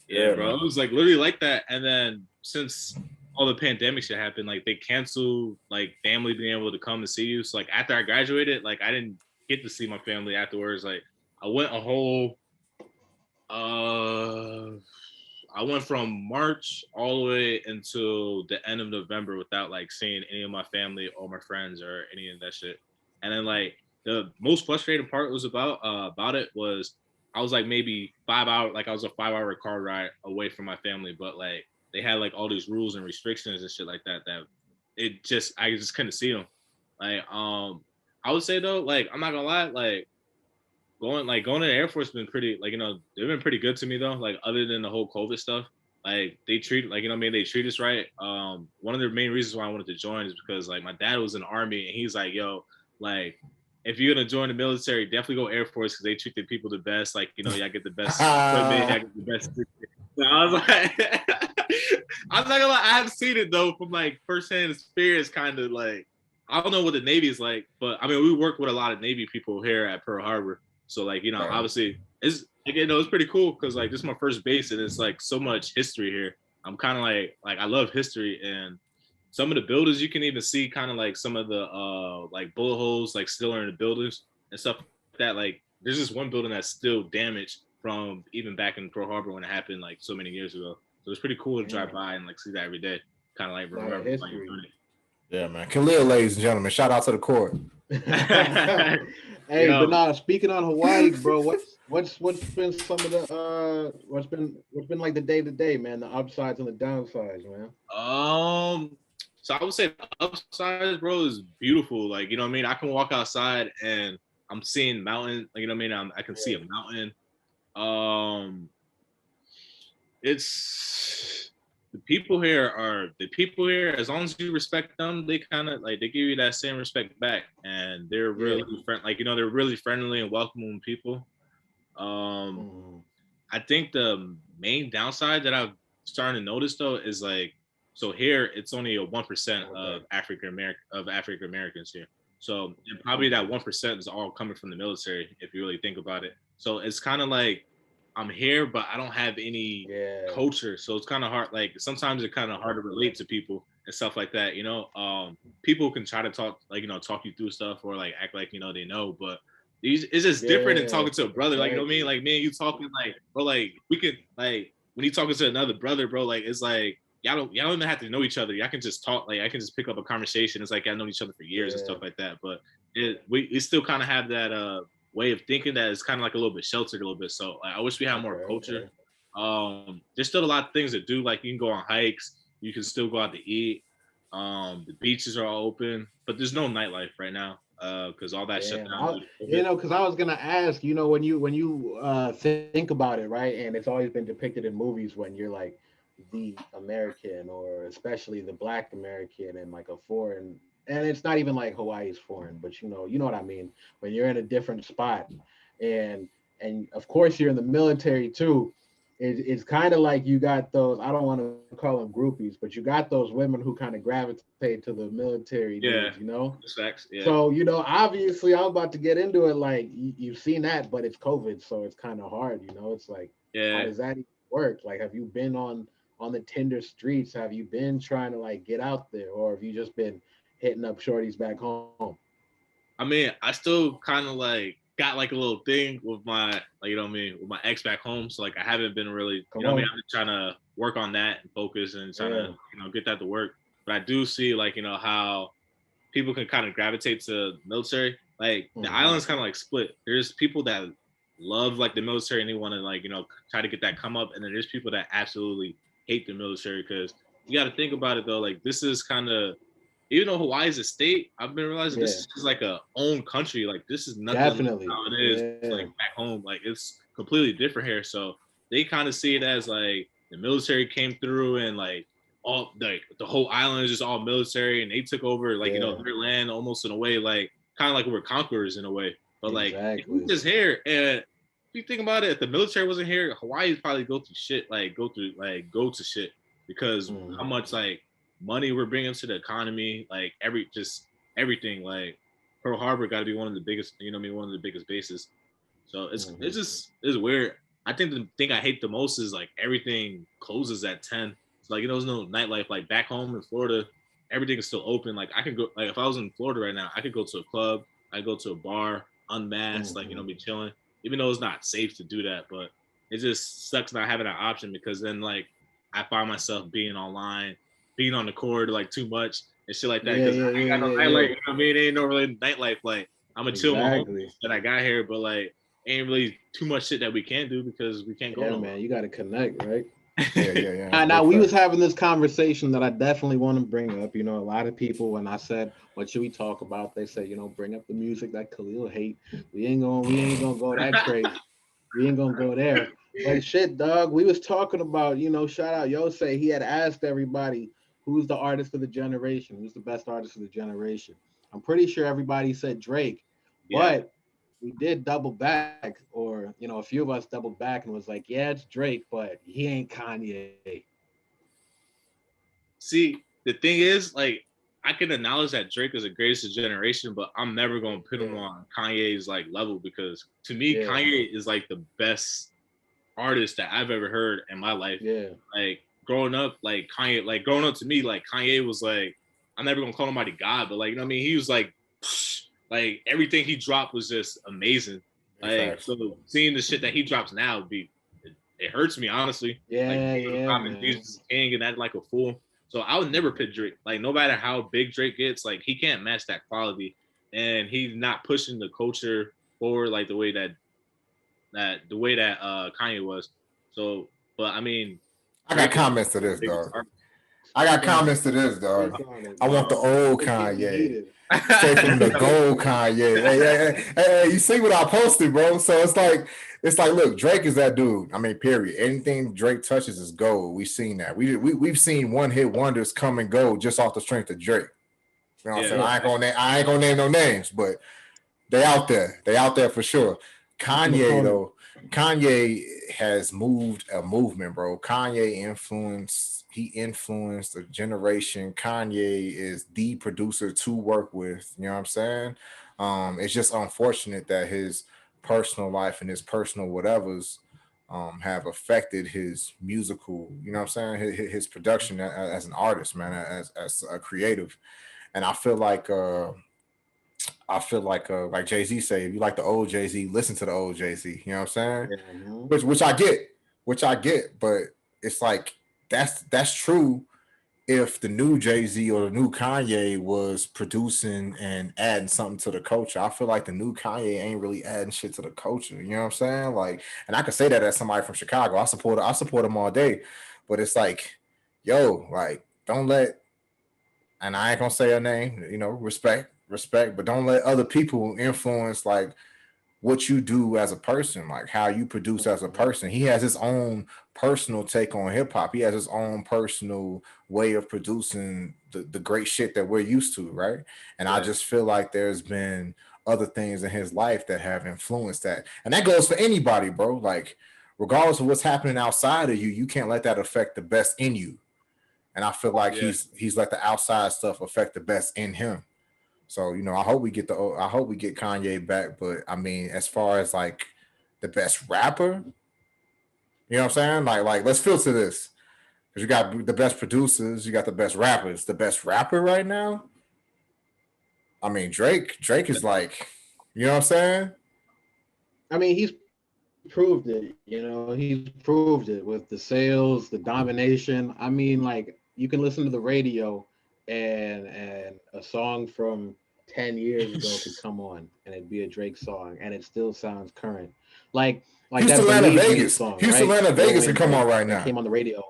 yeah,
Yeah,
bro.
man.
It was like literally like that. And then since all the pandemic shit happened, like they canceled like family being able to come and see you. So like after I graduated, like I didn't get to see my family afterwards. Like I went a whole uh I went from March all the way until the end of November without like seeing any of my family or my friends or any of that shit. And then like the most frustrating part was about it was I was like maybe 5 hours, like I was a 5 hour car ride away from my family, but like they had like all these rules and restrictions and shit like that I just couldn't see them. Like I would say though, like I'm not gonna lie, like going to the Air Force has been pretty, like, they've been pretty good to me though. Like other than the whole COVID stuff, like they treat, like, what I mean, they treat us right. One of the main reasons why I wanted to join is because like my dad was in the army and he's like, yo, like if you're gonna join the military, definitely go Air Force because they treat the people the best. Like, y'all get the best equipment, y'all get the best. So I was like, I'm not gonna lie, I have seen it though from like firsthand experience, kind of like I don't know what the Navy is like, but I mean we work with a lot of Navy people here at Pearl Harbor. So like,
Right.
obviously it's like, it's pretty cool because like this is my first base and it's like so much history here. I'm kind of like I love history, and some of the buildings you can even see kind of like some of the like bullet holes like still are in the buildings and stuff like that. Like there's this one building that's still damaged from even back in Pearl Harbor when it happened like so many years ago. So it's pretty cool to drive
Damn.
by and like see that every day. Kind of like
A lot of
remember like
history.
Yeah, man. Khalil, ladies and gentlemen, shout out to the court.
Hey, but
Yo,
now speaking on Hawaii, bro, what's been some of the what's been like the day to day, man, the upsides and the downsides, man.
so I would say the upside, bro, is beautiful. Like, what I mean? I can walk outside and I'm seeing mountain. Like, what I mean? I can see a
Yeah.
mountain. Um, it's the people here. As long as you respect them, they kind of like they give you that same respect back, and they're
Yeah.
really like they're really friendly and welcoming people. Um,
Mhm.
I think the main downside that I've starting to notice though is like, so here it's only a 1%
Okay.
of African Americans here. So and probably
Mhm.
that 1% is all coming from the military if you really think about it. So it's kind of like I'm here, but I don't have any
Yeah.
culture. So it's kind of hard. Like sometimes it's kind of hard to relate to people and stuff like that. People can try to talk, like, talk you through stuff or like act like, they know, but it's just different than
Yeah.
talking to a brother. Like, you know what I mean?
Exactly.
Like, man, you talking like, bro, like we could like when you talking to another brother, bro, like it's like y'all don't even have to know each other. Y'all can just talk. Like I can just pick up a conversation. It's like I know each other for years and
Yeah.
stuff like that. But we still kind of have that way of thinking that is kind of like a little bit sheltered a little bit. So like, I wish we had
Okay.
more culture.
Okay.
There's still a lot of things to do. Like you can go on hikes. You can still go out to eat. The beaches are all open, but there's no nightlife right now because all that shut
Damn.
down
I,
due to COVID.
because I was gonna ask, when you think about it, right? And it's always been depicted in movies when you're like the American or especially the Black American and like a foreign, and it's not even like Hawaii's foreign, but you know what I mean. When you're in a different spot, and and of course you're in the military too. It's kind of like you got those. I don't want to call them groupies, but you got those women who kind of gravitate to the military dudes,
Yeah, sex. Yeah,
so, obviously, I'm about to get into it. Like, you've seen that, but it's COVID, so it's kind of hard. It's like, how
yeah.
does that even work? Like, have you been on the Tinder streets? Have you been trying to like get out there, or have you just been hitting up shorties back home?
I mean, I still kind of like got like a little thing with my like you know what I mean with my ex back home. So like I haven't been really you
Come
know what I mean.
on.
I've been trying to work on that and focus and trying to
Yeah.
get that to work. But I do see like how people can kind of gravitate to military. Like the
Hmm.
island's kind of like split. There's people that love like the military and they want to like try to get that come up, and then there's people that absolutely hate the military because you got to think about it though. Like this is kind of even though Hawaii is a state, I've been realizing this
Yeah.
is like a own country. Like this is nothing like
Definitely.
how it is
Yeah.
like back home. Like it's completely different here. So they kind of see it as like the military came through and like all the whole island is just all military and they took over like
Yeah.
their land almost in a way like kind of like we're conquerors in a way. But like if we
Exactly.
just here and if you think about it, if the military wasn't here, Hawaii would probably go to shit because how
Hmm.
much like money we're bringing to the economy, like everything. Like Pearl Harbor got to be one of the biggest, one of the biggest bases. So
Hmm.
it's weird. I think the thing I hate the most is like everything closes at 10. So like there's no nightlife. Like back home in Florida, everything is still open. Like I could go like if I was in Florida right now, I could go to a club, I go to a bar, unmasked, like
Hmm.
be chilling. Even though it's not safe to do that, but it just sucks not having that option because then like I find myself being online, being on the court like too much and shit like that
Yeah.
because
Yeah.
I ain't
Yeah.
got no
Yeah.
nightlife.
Yeah.
You know what I mean? It ain't no really nightlife. Like I'm gonna chill with my
Exactly.
homies that I got here, but like ain't really too much shit that we can't do because we can't go
Yeah,
nowhere.
man. You got to connect, right?
Yeah, yeah, yeah. That's
Now,
a big
we was
fact.
having this conversation that I definitely want to bring up. A lot of people when I said what should we talk about, they said, bring up the music that Khalil hate. We ain't gonna go that crazy. We ain't gonna go there. But shit, dog, we was talking about, shout out Yosei. He had asked everybody who's the artist of the generation, who's the best artist of the generation. I'm pretty sure everybody said Drake,
Yeah.
but we did double back, or a few of us doubled back and was like, yeah, it's Drake, but he ain't Kanye.
See, the thing is, like, I can acknowledge that Drake is the greatest of generation, but I'm never gonna put him
Yeah,
on Kanye's like level because to me,
yeah,
Kanye is like the best artist that I've ever heard in my life.
yeah,
Like growing up, like Kanye, like growing up to me, like Kanye was like, I'm never gonna call nobody God, but like, you know what I mean? He was like everything he dropped was just amazing.
Big
Like,
facts.
so seeing the shit that he drops now it hurts me honestly. Like
yeah, yeah,
dropping
man.
Jesus is King and that like a fool. So I would never pick Drake. Like no matter how big Drake gets, like he can't match that quality, and he's not pushing the culture forward like the way that Kanye was. So, but I mean,
I got
Drake is
comments to
the
this,
biggest
dog.
artist.
I got
Speak on it.
comments to this, dog.
Speak on it,
I want the
man.
old
It's getting
Kanye.
heated.
Straight from the gold Kanye. Hey, you see what I posted, bro? So it's like, look, Drake is that dude. I mean, period. Anything Drake touches is gold. We've seen that. We've seen one hit wonders come and go just off the strength of Drake. You know what I'm
Yeah,
saying?
Yeah.
I ain't gonna name no names, but they out there. They out there for sure.
I'm a
Kanye
phone.
though, Kanye has moved a movement, bro. He influenced a generation. Kanye is the producer to work with. You know what I'm saying? It's just unfortunate that his personal life and his personal whatevers have affected his musical, you know what I'm saying? His production as an artist, man, as a creative. And like Jay Z say, if you like the old Jay Z, listen to the old Jay Z. You know what I'm saying?
yeah,
Hmm.
Which I get, but it's like that's true if the new Jay Z or the new Kanye was producing and adding something to the culture. I feel like the new Kanye ain't really adding shit to the culture. You know what I'm saying? Like, and I can say that as somebody from Chicago. I support him all day, but it's like, yo, like, don't let, and I ain't gonna say her name, respect, but don't let other people influence like what you do as a person, like how you produce as a person. He has his own personal take on hip hop. He has his own personal way of producing the great shit that we're used to, right? And I
yeah,
just feel like there's been other things in his life that have influenced that. And that goes for anybody, bro. Like, regardless of what's happening outside of you, you can't let that affect the best in you. And I feel like
yeah.
he's let the outside stuff affect the best in him. So I hope we get Kanye back. But I mean, as far as like the best rapper, you know what I'm saying? Like let's filter this. Because you got the best producers, you got the best rappers. The best rapper right now, I mean, Drake. Drake is like, you know what I'm saying?
I mean, he's proved it. He's proved it with the sales, the domination. I mean, like you can listen to the radio, and a song from 10 years ago could come on, and it'd be a Drake song, and it still sounds current. Like
Houston,
that
Atlanta,
"Believe Me"
Vegas.
song,
Houston,
right?
Atlanta, Vegas can
When
come on
Drake
right
that
now.
came on the radio.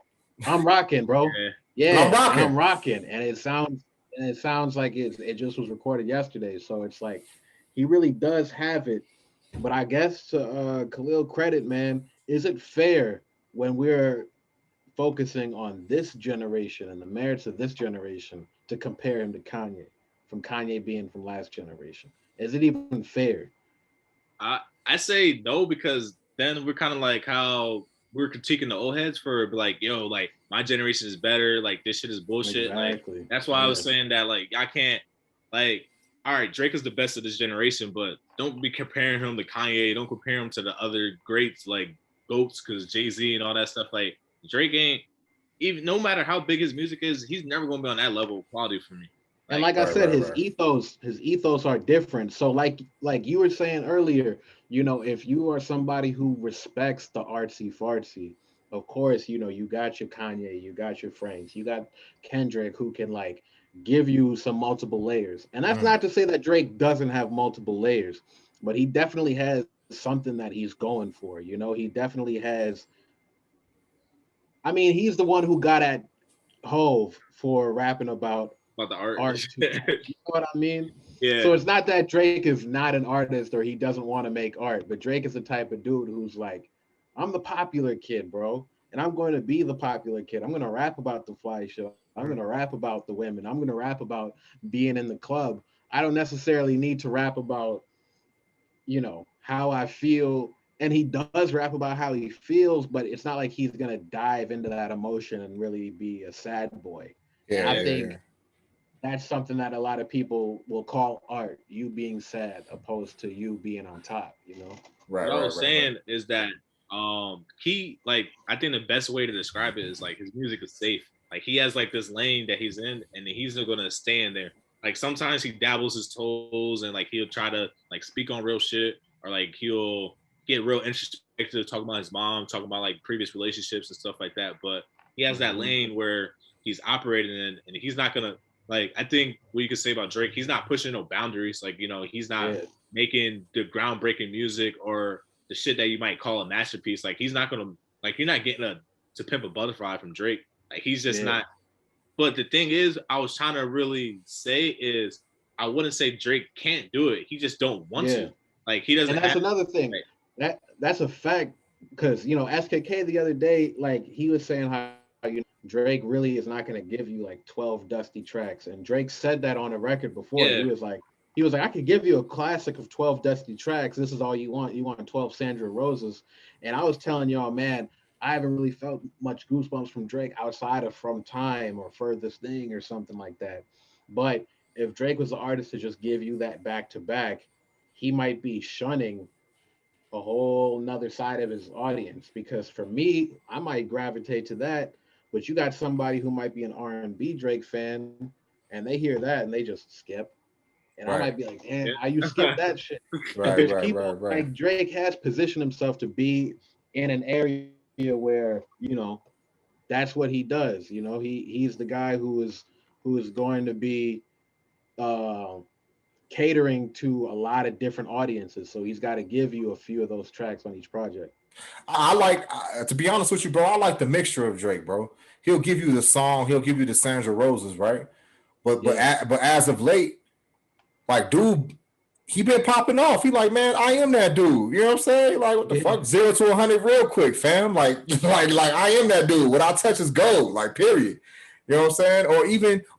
I'm rocking, bro.
Yeah.
And I'm
Yeah, and
rocking.
I'm rocking, and it sounds like it just was recorded yesterday. So it's like he really does have it. But I guess to Khalil credit, man, is it fair when we're focusing on this generation and the merits of this generation to compare him to Kanye, from Kanye being from last generation? Is it even fair?
I say no because then we're kind of like how we're critiquing the old heads for like, yo, like my generation is better, like this shit is bullshit. Like
Exactly.
that's why I was
Yes.
saying that like I can't like all right, Drake is the best of this generation, but don't be comparing him to Kanye. Don't compare him to the other greats like goats because Jay-Z and all that stuff. Like Drake ain't even no matter how big his music is, he's never gonna be on that level of quality for me.
And
Like
like I
Right,
said,
right,
his
right.
ethos are different. So like you were saying earlier, if you are somebody who respects the artsy fartsy, of course, you got your Kanye, you got your Franks, you got Kendrick who can like give you some multiple layers. And that's
Mm.
not to say that Drake doesn't have multiple layers, but he definitely has something that he's going for. He definitely has. I mean, he's the one who got at Hove for rapping
about the art.
art too much. You know what I mean?
Yeah.
So it's not that Drake is not an artist or he doesn't want to make art, but Drake is the type of dude who's like, I'm the popular kid, bro, and I'm going to be the popular kid. I'm going to rap about the fly show. I'm going to rap about the women. I'm going to rap about being in the club. I don't necessarily need to rap about, how I feel. And he does rap about how he feels, but it's not like he's going to dive into that emotion and really be a sad boy. And I
Yeah,
Yeah.
yeah, yeah.
think that's something that a lot of people will call art, you being sad opposed to you being on top.
Right,
What I
right,
was
right, right.
saying is that he like I think the best way to describe it is like his music is safe. Like he has like this lane that he's in and he's not gonna stay in there. Like sometimes he dabbles his toes and like he'll try to like speak on real shit or like he'll get real introspective, talk about his mom, talk about like previous relationships and stuff like that. But he has that
Hmm.
lane where he's operating in and he's not gonna like I think what you could say about Drake, he's not pushing no boundaries. Like, he's not
Yeah,
making the groundbreaking music or the shit that you might call a masterpiece. Like he's not gonna like you're not getting a to pimp a butterfly from Drake. Like he's just
yeah.
not. But the thing is, I was trying to really say is I wouldn't say Drake can't do it. He just don't want
Yeah.
to. Like he
And
doesn't
that's
have.
another thing.
Like,
That's a fact because SKK the other day, like he was saying how Drake really is not going to give you like 12 dusty tracks, and Drake said that on a record before.
yeah,
He was like, I could give you a classic of 12 dusty tracks. This is all you want. You want 12 Sandra Roses, and I was telling y'all, man, I haven't really felt much goosebumps from Drake outside of From Time or Furthest Thing or something like that. But if Drake was the artist to just give you that back to back, he might be shunning a whole nother side of his audience because for me I might gravitate to that, but you got somebody who might be an R&B Drake fan and they hear that and they just skip, and I might
Right,
be like, damn, how you skip
yeah.
that shit? But
right,
there's
right,
people
right, right.
like Drake has positioned himself to be in an area where that's what he does. He's the guy who is going to be uh, catering to a lot of different audiences. So he's got to give you a few of those tracks on each project.
I like to be honest with you, bro. I like the mixture of Drake, bro. He'll give you the song, he'll give you the Sandra Roses, right?
Yeah,
But as of late, like dude, he been popping off. He like, man, I am that dude. You know what I'm saying? Like, what the
yeah,
fuck? 0 to 100 real quick, fam. Like, like I am that dude. What I touch is gold. Like, period. You know what I'm saying?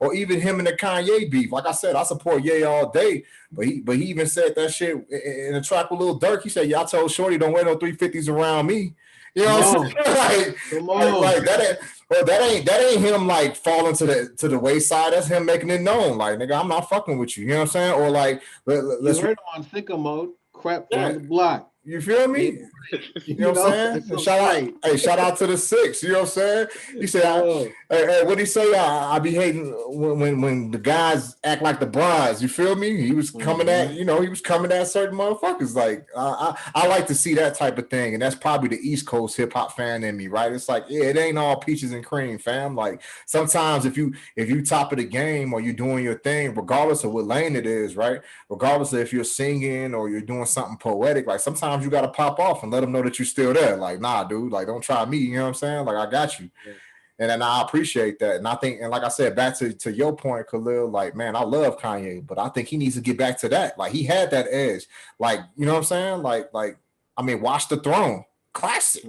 Or even him and the Kanye beef. Like I said, I support Ye all day. But he even said that shit in a track with Lil Durk. He said, "Y'all told Shorty don't wear no 350s around me." You know
come
what I'm
on,
saying? like,
come
like
on.
that ain't. Well, that ain't him like falling to the wayside. That's him making it known. Like, nigga, I'm not fucking with you. You know what I'm saying? Or like,
You
let's
heard him on Sicko Mode, crept
yeah,
from the block.
You feel me? You know what I'm saying? Shout out, hey, shout out to the six. You know what I'm saying? He said, what did he say? I be hating when the guys act like the bronze. You feel me? He was coming at, he was coming at certain motherfuckers. Like I like to see that type of thing, and that's probably the East Coast hip hop fan in me, right? It's like, yeah, it ain't all peaches and cream, fam. Like sometimes if you top of the game or you're doing your thing, regardless of what lane it is, right? Regardless of if you're singing or you're doing something poetic, like sometimes you gotta pop off and let them know that you're still there. Like, nah, dude, like don't try me. You know what I'm saying? Like I got you. Yeah. And I appreciate that. And I think, and like I said, back to your point, Khalil, like, man, I love Kanye, but I think he needs to get back to that. Like he had that edge. Like, you know what I'm saying? Like, I mean, Watch the Throne. Classic.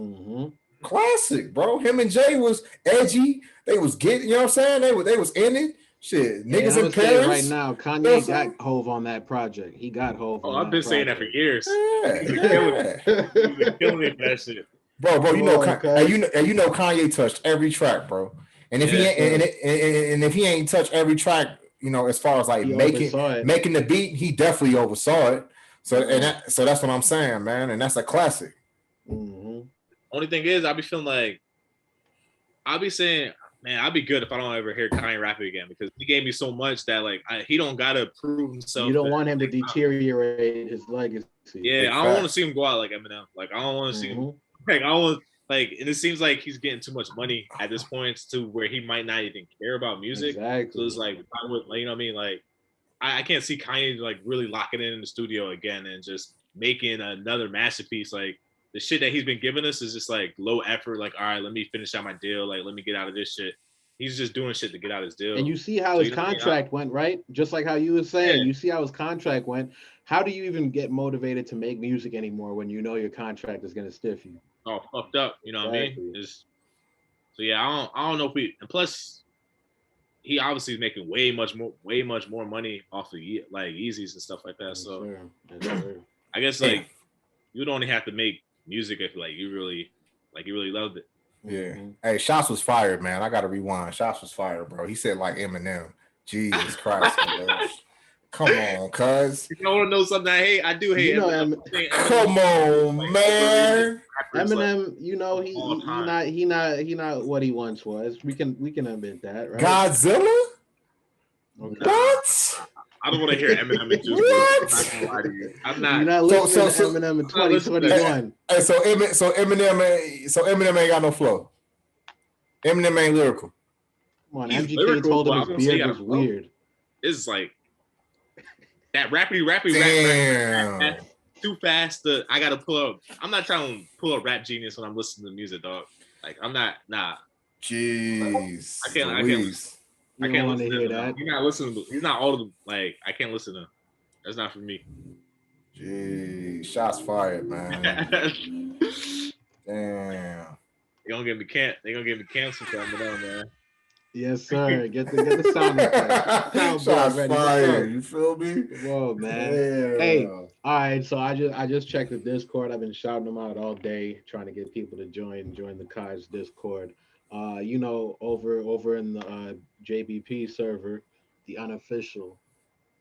Classic, bro. Him and Jay was edgy. They was getting, you know what I'm saying? They was in it. Shit, niggas in Paris.
Right now, Kanye got Hove on that project. He got Hove.
Oh, I've been saying that for years.
Yeah,
He's been killing it for that shit.
Bro, you know, you know, Kanye touched every track, bro. And if he ain't, and if he ain't touched every track, you know, as far as like making the beat, he definitely oversaw it. So so that's what I'm saying, man. And that's a classic.
Only thing is, I'll be saying, man, I'd be good if I don't ever hear Kanye rap again because he gave me so much that like he don't gotta prove himself.
You don't want him to deteriorate his legacy.
Yeah, I don't want to see him go out like Eminem. Like I don't want to see him. Like I want and it seems like he's getting too much money at this point to where he might not even care about music.
Exactly.
So it's like I would, you know what I mean? Like I can't see Kanye like really locking in the studio again and just making another masterpiece. Like the shit that he's been giving us is just like low effort. Like, all right, let me finish out my deal. Like, let me get out of this shit. He's just doing shit to get out his deal.
And you see how his contract went, right? Just like how you were saying, you see how his contract went. How do you even get motivated to make music anymore when you know your contract is going to stiff you?
Oh, fucked up. You know what I mean? So yeah, I don't know if and plus he obviously is making way much more money off of like Yeezys and stuff like that. So I guess like you would only have to make music if like you really loved it.
Yeah. Hey, Shots was fired, man. I gotta rewind. Shots was fired, bro. He said like Eminem. Jesus Christ, man. Come on, cuz.
You want to know something I hate? I do hate Eminem.
Come on, man.
Eminem, you know he not what he once was. We can admit that, right?
Godzilla?
Okay.
What?
I don't want to hear Eminem in Juice.
What?
I'm not.
You're not listening to Eminem in 2021.
Hey, so Eminem ain't got no flow. Eminem ain't lyrical.
Come on, MGK told him his beard was weird.
It's like that rappy rap too fast. I gotta pull up. I'm not trying to pull up Rap Genius when I'm listening to music, dog. Like I'm not. Nah.
Jeez.
I can't want to hear that. You're not listening to. He's not all of them. Like I can't listen to him. That's not for me.
Jeez, shots fired, man. Damn.
They gonna get me canceled for Eminem, man.
Yes, sir. Get the sound effect.
Shots fired. You feel me?
Whoa, man. Damn. Hey, all right. So I just checked the Discord. I've been shouting them out all day, trying to get people to join the Kai's Discord. You know, over in the JBP server, the unofficial.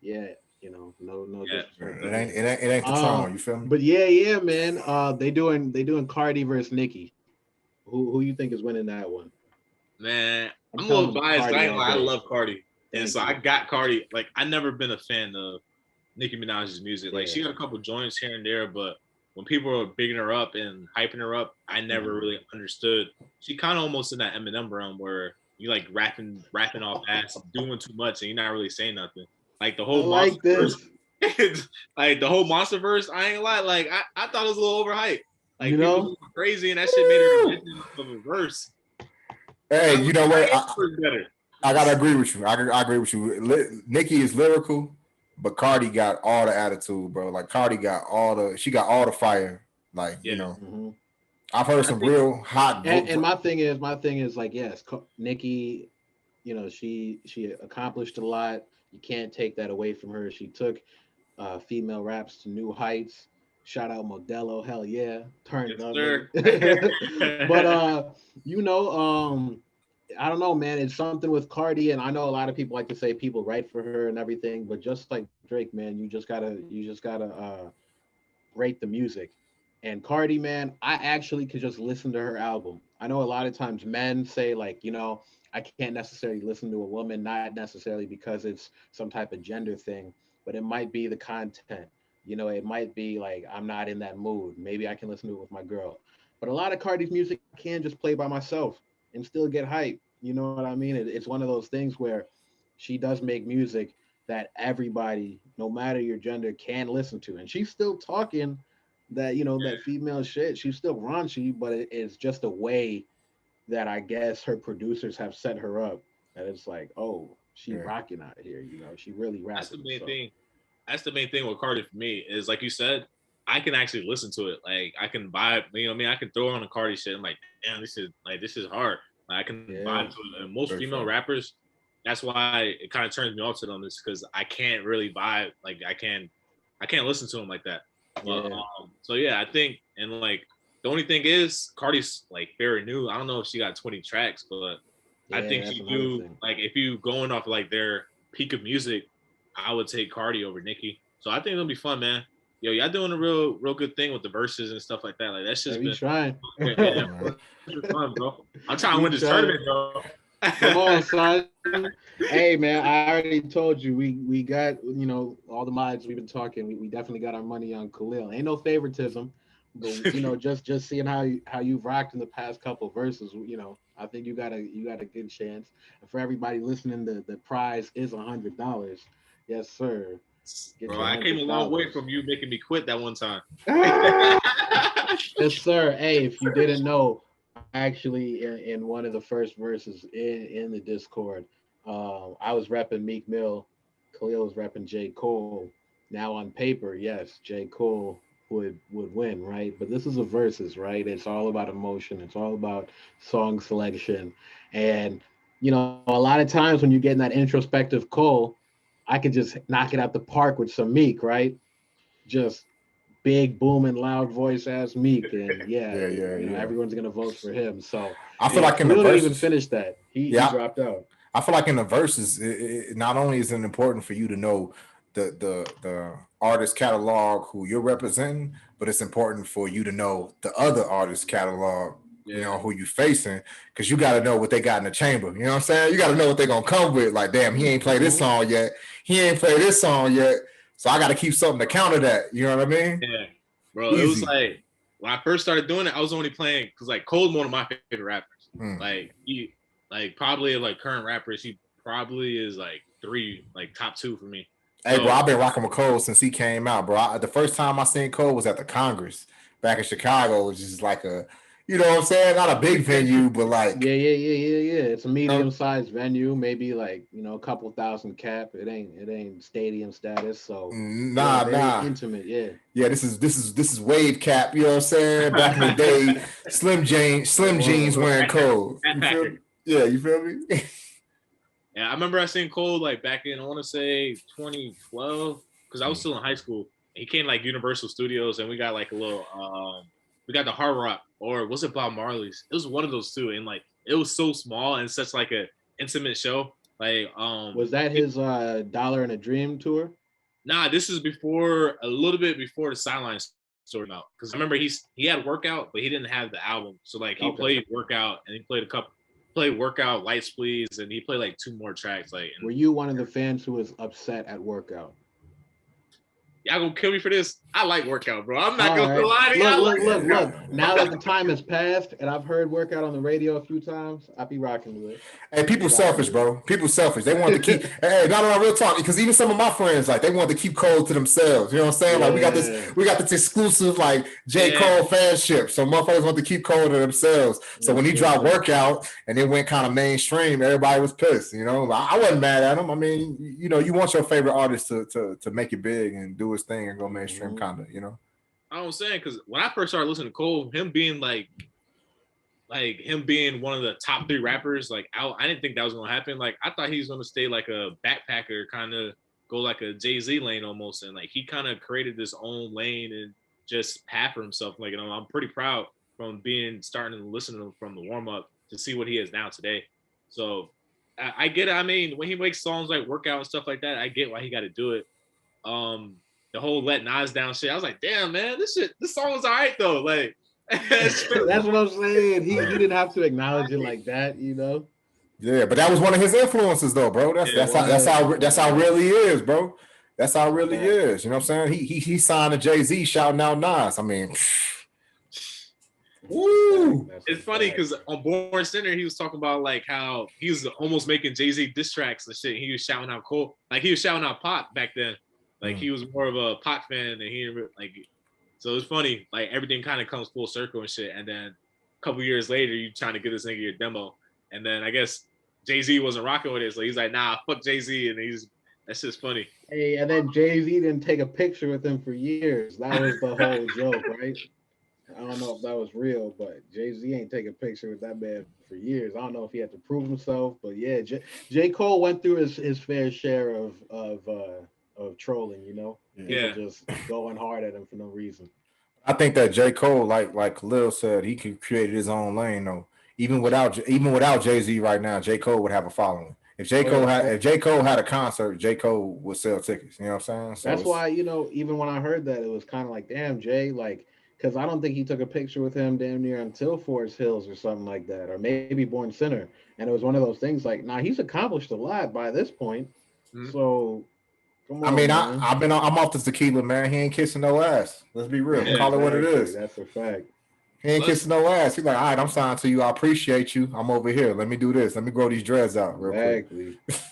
Yeah, you know, no.
Yeah. It ain't the song. You feel me?
But yeah, man. They doing Cardi versus Nicki. Who you think is winning that one?
Man, I'm a little biased. I love Cardi, and so I got Cardi. Like I never been a fan of Nicki Minaj's music. Like she got a couple joints here and there, but when people are bigging her up and hyping her up, I never really understood. She kind of almost in that Eminem realm where you like rapping off ass, doing too much, and you're not really saying nothing. Like the whole Monsterverse, like the whole Monsterverse. I ain't lie. Like I thought it was a little overhyped. Like you know, people crazy, and that shit made her a legend of a verse.
Hey, you know what? I gotta agree with you. I agree with you. Nicki is lyrical, but Cardi got all the attitude, bro. Like Cardi got all the fire. Like you know, I've heard some real hot.
And my thing is like, yes, Nicki, you know, she accomplished a lot. You can't take that away from her. She took female raps to new heights. Shout out Modelo, hell yeah, turned up. But you know, I don't know, man. It's something with Cardi, and I know a lot of people like to say people write for her and everything, but just like Drake, man, you just gotta rate the music. And Cardi, man, I actually could just listen to her album. I know a lot of times men say, like, I can't necessarily listen to a woman, not necessarily because it's some type of gender thing, but it might be the content. It might be like I'm not in that mood. Maybe I can listen to it with my girl. But a lot of Cardi's music I can just play by myself and still get hype. You know what I mean? It's one of those things where she does make music that everybody, no matter your gender, can listen to. And she's still talking that female shit. She's still raunchy, but it's just a way that I guess her producers have set her up. That it's like, oh, she
Yeah.
rocking out here. She really
That's the
rapping.
main
So
thing. That's the main thing with Cardi for me is like you said, I can actually listen to it. Like I can vibe. You know what I mean? I can throw on a Cardi shit. I'm like, damn, this is hard. Like I can vibe to
yeah,
it. And most
Very
female
fun.
rappers, that's why it kind of turns me off to them is because I can't really vibe. Like I can't listen to them like that. But
yeah,
so yeah, I think and like the only thing is Cardi's like very new. I don't know if she got 20 tracks, but I
yeah.
think
That's
she
another
do
thing.
like if you going off like their peak of music, I would take Cardi over Nicki. So I think it'll be fun, man. Yo, y'all doing a real good thing with the verses and stuff like that. Like that's
Hey,
just
we
been
trying.
yeah,
Right.
it's fun, bro. I'm trying to win
We
this
trying.
tournament, bro.
Come on, son. Hey, man, I already told you we got all the mods we've been talking. We definitely got our money on Khalil. Ain't no favoritism, but just seeing how you've rocked in the past couple verses. I think you got a good chance. And for everybody listening, the prize is $100. Yes, sir. Get
Bro,
your
I came a long way
$100.
from you making me quit that one time.
Yes, sir. Hey, if you didn't know, actually, in one of the first verses in the Discord, I was repping Meek Mill, Khalil was repping J. Cole. Now on paper, yes, J. Cole would win, right? But this is a versus, right? It's all about emotion. It's all about song selection, and a lot of times when you're getting that introspective Cole, I could just knock it out the park with some Meek, right? Just big booming loud voice ass Meek, and yeah,
Yeah, yeah, yeah.
everyone's gonna vote for him. So
I feel
yeah,
like in the
Khalil didn't even
verses,
finish that. He
yeah,
dropped out.
I feel like in the verses, not only is it important for you to know the artist catalog who you're representing, but it's important for you to know the other artist catalog.
Yeah.
Who you facing, because you got to know what they got in the chamber. You know what I'm saying? You got to know what they're gonna come with. Like, damn, he ain't played this
Mm-hmm.
song yet. He ain't played this song yet. So I got to keep something to counter that. You know what I mean?
Yeah. Bro, it was
Easy.
like when I first started doing it, I was only playing because like Cole's one of my favorite rappers.
Hmm.
Like he like probably like current rappers, he probably is like three, like top two for me.
Hey, bro,
So
I've been rocking with Cole since he came out, bro. The first time I seen Cole was at the Congress back in Chicago, which is like what I'm saying? Not a big venue, but like,
Yeah. It's a
you know,
medium sized venue, maybe like a couple thousand cap. It ain't stadium status. So yeah, very
nah.
intimate. Yeah.
Yeah, this is wave cap. You know what I'm saying? Back in the day, Slim jeans
Whoa.
wearing Cole. You feel
backpacker.
me? Yeah, you feel me?
Yeah, I remember I seen Cole like back in I want to say 2012 because I was still in high school. He came like Universal Studios and we got like a little we got the Hard Rock or was it Bob Marley's? It was one of those two and like it was so small and such like a intimate show. Like
Was that his Dollar and a Dream tour?
nah, this is before a little bit before the Sideline story out because I remember he had Workout but he didn't have the album so like he
Okay.
played Workout and he played Workout, Lights Please and he played like two more tracks like
Were
and
you one of the fans who was upset at workout?
y'all gonna kill me for this. I like Workout, bro. I'm not
All
gonna
right.
lie to you.
Look,
I
look,
like
look,
Yeah.
Workout.
look. Now that the time has passed and I've heard workout on the radio a few times, I be rocking with it.
Hey,
I be
people
rocking
selfish,
with
bro. People selfish. They want to keep.
it.
Hey, not on real talk. Because even some of my friends, like, they want to keep Cole to themselves. You know what I'm saying? Like,
Yeah.
we got this exclusive like J
Yeah,
Cole fanship. So motherfuckers want to keep Cole to themselves. So when
Yes,
he
yes,
dropped
sir.
Workout and it went kind of mainstream, everybody was pissed. I wasn't mad at him. I mean, you want your favorite artist to make it big and do his thing and go mainstream,
Hmm.
kind of.
I was saying because when I first started listening to Cole, him being like him being one of the top three rappers, like I didn't think that was gonna happen. Like I thought he was gonna stay like a backpacker, kind of go like a Jay-Z lane almost, and like he kind of created this own lane and just path for himself. Like I'm pretty proud from being starting to listen to him from the warm up to see what he is now today. So I get it. I mean, when he makes songs like Workout and stuff like that, I get why he got to do it. Um, the whole let Nas down shit. I was like, damn man, this song was alright though. Like
That's what I'm saying. He didn't have to acknowledge it like that, you know.
Yeah, but that was one of his influences, though, bro. That's how real he is, bro. That's how real he is. You know what I'm saying? He signed to Jay-Z, shouting out Nas. I mean, woo.
It's funny because on Born Sinner, he was talking about like how he was almost making Jay-Z diss tracks and shit. He was shouting out Cole, like he was shouting out Pac back then. Like he was more of a Pac fan, and he like. So it's funny, like everything kind of comes full circle and shit. And then a couple years later, you trying to get this nigga your demo, and then I guess Jay-Z wasn't rocking with it, so he's like, nah, fuck Jay-Z, and that's just funny.
Hey, and then Jay-Z didn't take a picture with him for years. That was the whole joke, right? I don't know if that was real, but Jay-Z ain't taking a picture with that man for years. I don't know if he had to prove himself, but yeah, J. Cole went through his fair share of trolling, you know?
Yeah.
People just going hard at him for no reason.
I think that J. Cole, like Khalil said, he could create his own lane though. Even without Jay-Z right now, J. Cole would have a following. If J. Cole had a concert, J. Cole would sell tickets. You know what I'm saying?
So that's why, you know, even when I heard that, it was kind of like, damn, Jay, like, because I don't think he took a picture with him damn near until Forest Hills or something like that, or maybe Born Sinner. And it was one of those things like, nah, he's accomplished a lot by this point. Mm-hmm. So, come on,
I'm off the tequila, man. He ain't kissing no ass. Let's be real.
Yeah,
call it what it is.
That's a fact.
He ain't kissing no ass. He's like, all right, I'm signed to you. I appreciate you. I'm over here. Let me do this. Let me grow these dreads out real quick.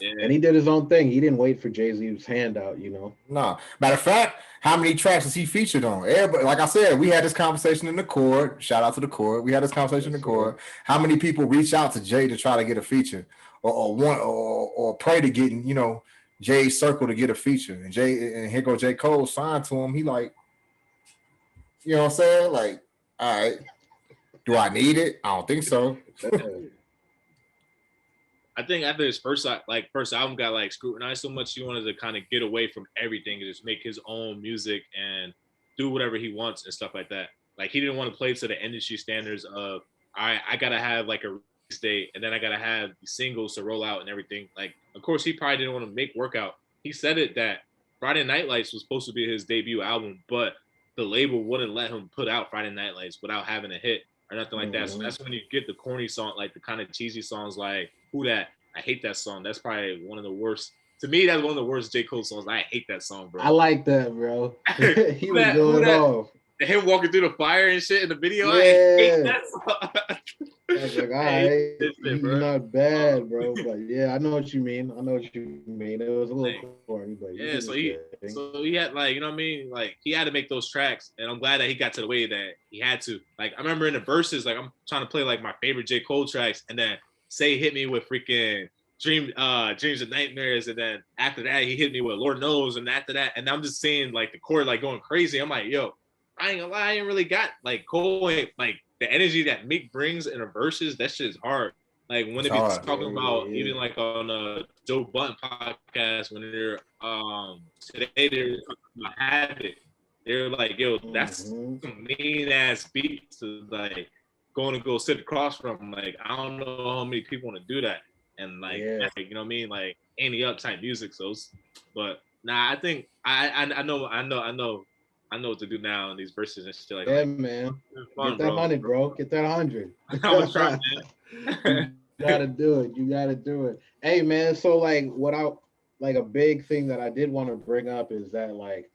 Yeah. And he did his own thing. He didn't wait for Jay-Z's hand out, you know.
Nah. Matter of fact, how many tracks is he featured on? Everybody, like I said, we had this conversation in the court. Shout out to the court. We had this conversation in the court. How many people reach out to Jay to try to get a feature, or pray to get, you know, Jay's circle to get a feature? And here go J. Cole signed to him. He like, you know what I'm saying? Like, all right. Do I need it? I don't think so.
I think after his first album got like scrutinized so much, he wanted to kind of get away from everything and just make his own music and do whatever he wants and stuff like that. Like he didn't want to play to the industry standards of I gotta have like a release date and then I gotta have the singles to roll out and everything. Like, of course, he probably didn't want to make workout. He said it that Friday Night Lights was supposed to be his debut album, but the label wouldn't let him put out Friday Night Lights without having a hit or nothing like that. So that's when you get the corny song, like the kind of cheesy songs like Who Dat? I hate that song. That's probably one of the worst. To me, that's one of the worst J. Cole songs. I hate that song, bro.
I like that, bro. He was going off.
Him walking through the fire and shit in the video.
Yeah.
I hate that song.
I was like, all right, you're not bad, bro. But yeah, I know what you mean. It was a little corny, but
yeah. So he had like, you know what I mean? Like he had to make those tracks, and I'm glad that he got to the way that he had to. Like I remember in the verses, like I'm trying to play like my favorite J. Cole tracks, and then Say hit me with freaking Dreams and Nightmares, and then after that he hit me with Lord Knows, and after that, and I'm just seeing like the chord like going crazy. I'm like, yo, I ain't gonna lie, I ain't really got like Cole ain't like the energy that Meek brings in the verses. That shit is hard. Like when they be talking about even like on a Joe Budden podcast when they're today they're talking about Habit. They're like, yo, that's some mean ass beats to like going to go sit across from. Like I don't know how many people want to do that, and like, like you know what I mean, like any up type music. So, but nah, I think I know what to do now in these verses and shit like that.
Yeah, man. Get that 100, bro. Get that 100.
I'm gonna try, man.
You gotta do it. You gotta do it. Hey, man. So like, a big thing that I did want to bring up is that like,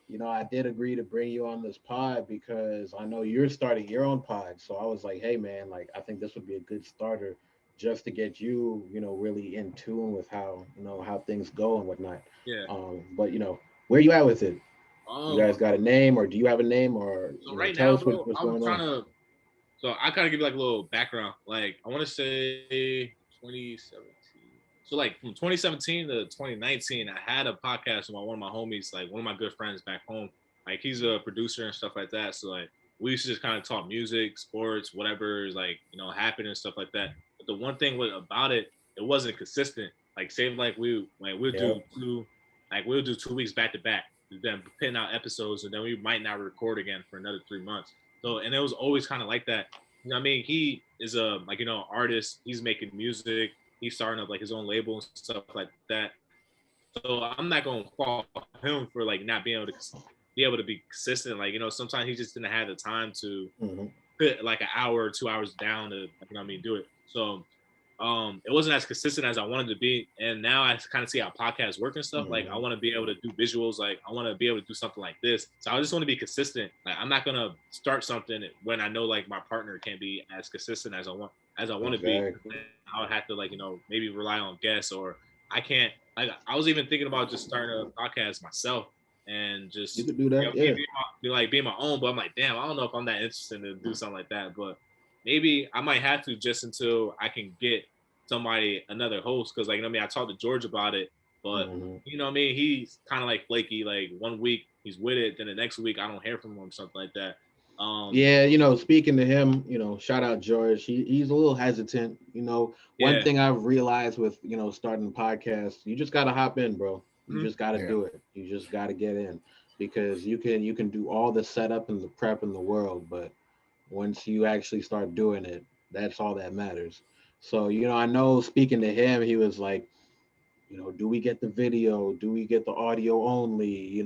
you know, I did agree to bring you on this pod because I know you're starting your own pod. So I was like, hey, man, like, I think this would be a good starter just to get you, you know, really in tune with how, you know, how things go and whatnot.
Yeah.
But, you know, where you at with it? You guys got a name, or do you have a name, or
so right now, bro, what's going on? So I kind of give you like a little background. Like I want to say 2017. So like from 2017 to 2019, I had a podcast with one of my homies, like one of my good friends back home. Like he's a producer and stuff like that. So like we used to just kind of talk music, sports, whatever is like, you know, happening and stuff like that. But the one thing about it, it wasn't consistent. Like say like we'll do 2 weeks back to back, then putting out episodes, and then we might not record again for another 3 months. So and it was always kind of like that. You know what I mean? He is a like, you know, artist. He's making music. He's starting up like his own label and stuff like that. So I'm not gonna fault him for like not being able to be consistent. Like, sometimes he just didn't have the time to put like an hour or 2 hours down to, do it. So it wasn't as consistent as I wanted to be. And now I kind of see how podcasts work and stuff. Like I want to be able to do visuals. Like I want to be able to do something like this. So I just want to be consistent. Like I'm not gonna start something when I know like my partner can't be as consistent as I want to be. I would have to like, maybe rely on guests, or I can't. Like I was even thinking about just starting a podcast myself and just
you could do that. Yeah.
being my own. But I'm like, damn, I don't know if I'm that interested to do something like that. But maybe I might have to just until I can get another host. Cause like, I talked to George about it, but he's kind of like flaky. Like 1 week he's with it. Then the next week I don't hear from him, something like that.
Yeah, speaking to him, shout out George. He's a little hesitant. One thing I've realized with, starting a podcast, you just got to hop in, bro. You just got to do it. You just got to get in, because you can do all the setup and the prep in the world, but once you actually start doing it, that's all that matters. So, I know speaking to him, he was like, do we get the video? Do we get the audio only?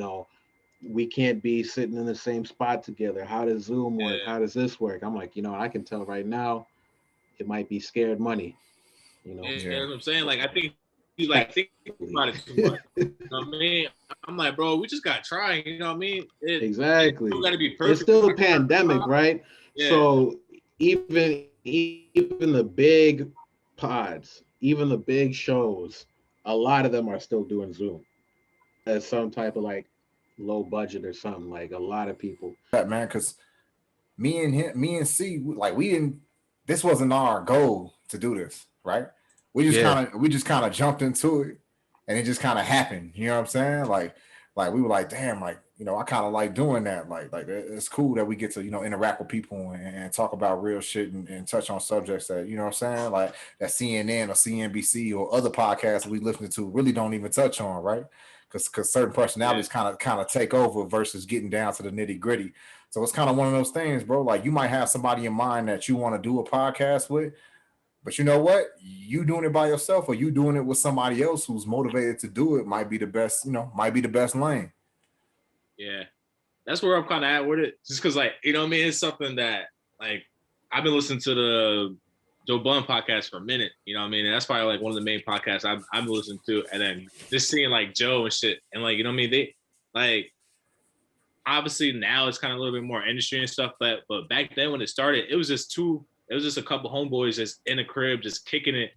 We can't be sitting in the same spot together. How does Zoom work? How does this work? I'm like, I can tell right now it might be scared money.
Yeah, that's what I'm saying. Like, I think he's like thinking about it too much. You know what I mean? I'm like, bro, we just got to try. You know what I mean?
Exactly.
It got to be perfect.
It's still a pandemic, right? Yeah. So even the big pods, even the big shows, a lot of them are still doing Zoom as some type of like low budget or something. Like a lot of people.
That man, because me and C, like we didn't. This wasn't our goal to do this, right? We just kind of jumped into it, and it just kind of happened. You know what I'm saying? Like we were like, damn, like I kind of like doing that. Like it's cool that we get to interact with people and talk about real shit and touch on subjects that what I'm saying, like that CNN or CNBC or other podcasts we listen to really don't even touch on, right? Because certain personalities kind of take over versus getting down to the nitty gritty. So it's kind of one of those things, bro. Like you might have somebody in mind that you want to do a podcast with, but you know what? You doing it by yourself or you doing it with somebody else who's motivated to do it might be the best, might be the best lane.
Yeah. That's where I'm kind of at with it. Just because, like, it's something that, like, I've been listening to the Joe Budden podcast for a minute, and that's probably, like, one of the main podcasts I've been listening to. And then just seeing, like, Joe and shit. And, like, they, like, obviously now it's kind of a little bit more industry and stuff. But back then when it started, it was just a couple homeboys just in a crib, just kicking it,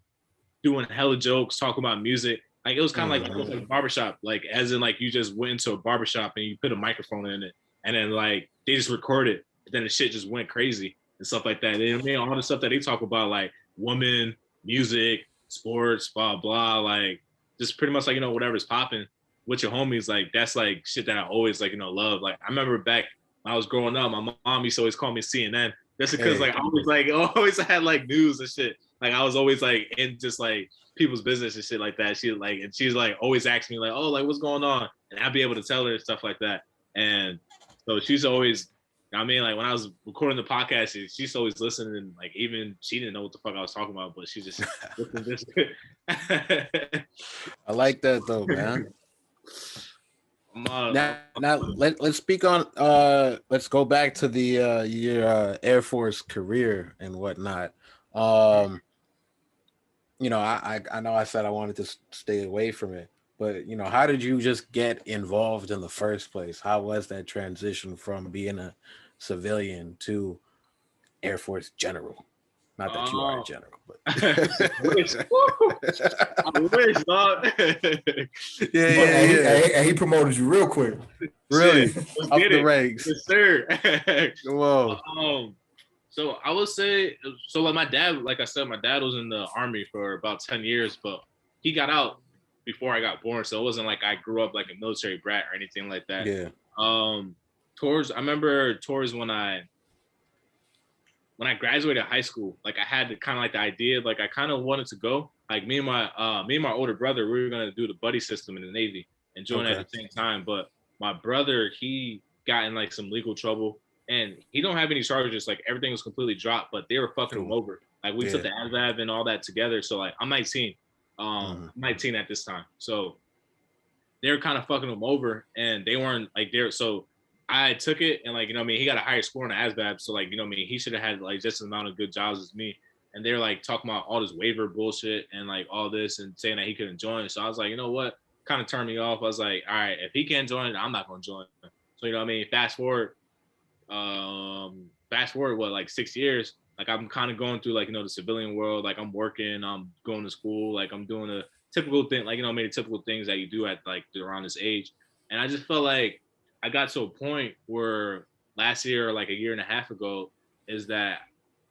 doing hella jokes, talking about music. Like it was kind of like, it was like a barbershop, like as in like you just went into a barbershop and you put a microphone in it and then like they just recorded, then the shit just went crazy and stuff like that. And all the stuff that they talk about, like women, music, sports, blah, blah, like just pretty much like, whatever's popping with your homies. Like that's like shit that I always like, love. Like I remember back when I was growing up, my mom used to always call me CNN. That's because like I always had like news and shit. Like I was always like in just like people's business and shit like that. She's like always asking me like, oh, like what's going on? And I'd be able to tell her stuff like that. And so she's always, like when I was recording the podcast, she's always listening, and like even she didn't know what the fuck I was talking about, but she just listened to this.
I like that though, man. Now let's speak on let's go back to the your Air Force career and whatnot. I know I said I wanted to stay away from it, but how did you just get involved in the first place? How was that transition from being a civilian to Air Force general? Not that you are a general, but
I wish, dog.
Yeah. He promoted you real quick.
Really? Up the ranks.
Yes, sir.
Whoa.
So I would say, like my dad, like I said, my dad was in the Army for about 10 years, but he got out before I got born. So it wasn't like I grew up like a military brat or anything like that.
Yeah.
I remember when I graduated high school, like I had kind of like the idea, like I kind of wanted to go. Like me and my older brother, we were gonna do the buddy system in the Navy and join at the same time. But my brother, he got in like some legal trouble. And he don't have any charges. Like everything was completely dropped, but they were fucking him over. Like we took the ASVAB and all that together. So like I'm 19. I'm 19 at this time. So they were kind of fucking him over, and they weren't like there. So I took it, and like you know, what I mean, he got a higher score on the ASVAB, so like you know, what I mean, he should have had like just as amount of good jobs as me. And they're like talking about all this waiver bullshit and like all this and saying that he couldn't join. So I was like, you know what? Kind of turned me off. I was like, all right, if he can't join, I'm not gonna join. So you know what I mean? Fast forward what, like 6 years, like I'm kind of going through like you know the civilian world, like I'm working, I'm going to school, like I'm doing a typical thing, like you know maybe typical things that you do at like around this age. And I just felt like I got to a point where last year or like a year and a half ago is that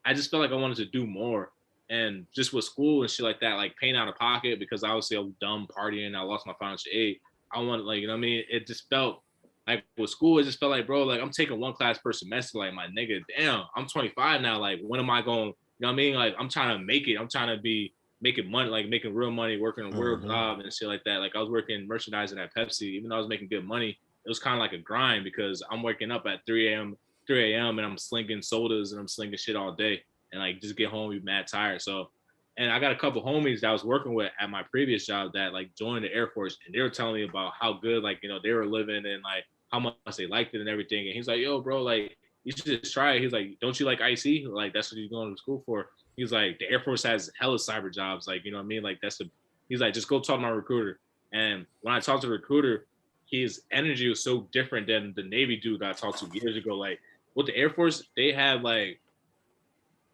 I just felt like I wanted to do more. And just with school and shit like that, like paying out of pocket because obviously I was dumb partying, I lost my financial aid. I wanted, like, you know what I mean? It just felt like with school, it just felt like, bro, like I'm taking one class per semester. Like, my nigga, damn, I'm 25 now. Like, when am I going, you know what I mean? Like, I'm trying to make it. I'm trying to be making money, like making real money, working a real job and shit like that. Like, I was working merchandising at Pepsi, even though I was making good money. It was kind of like a grind because I'm waking up at 3 a.m. and I'm slinging sodas and I'm slinging shit all day and like just get home, be mad tired. So, and I got a couple homies that I was working with at my previous job that like joined the Air Force, and they were telling me about how good, like, you know, they were living and like how much they liked it and everything. And he's like, yo, bro, like, you should just try it. He's like, don't you like IC? Like, that's what you're going to school for. He's like, the Air Force has hella cyber jobs. Like, you know what I mean? Like, he's like, just go talk to my recruiter. And when I talked to the recruiter, his energy was so different than the Navy dude that I talked to years ago. Like, with the Air Force, they have like,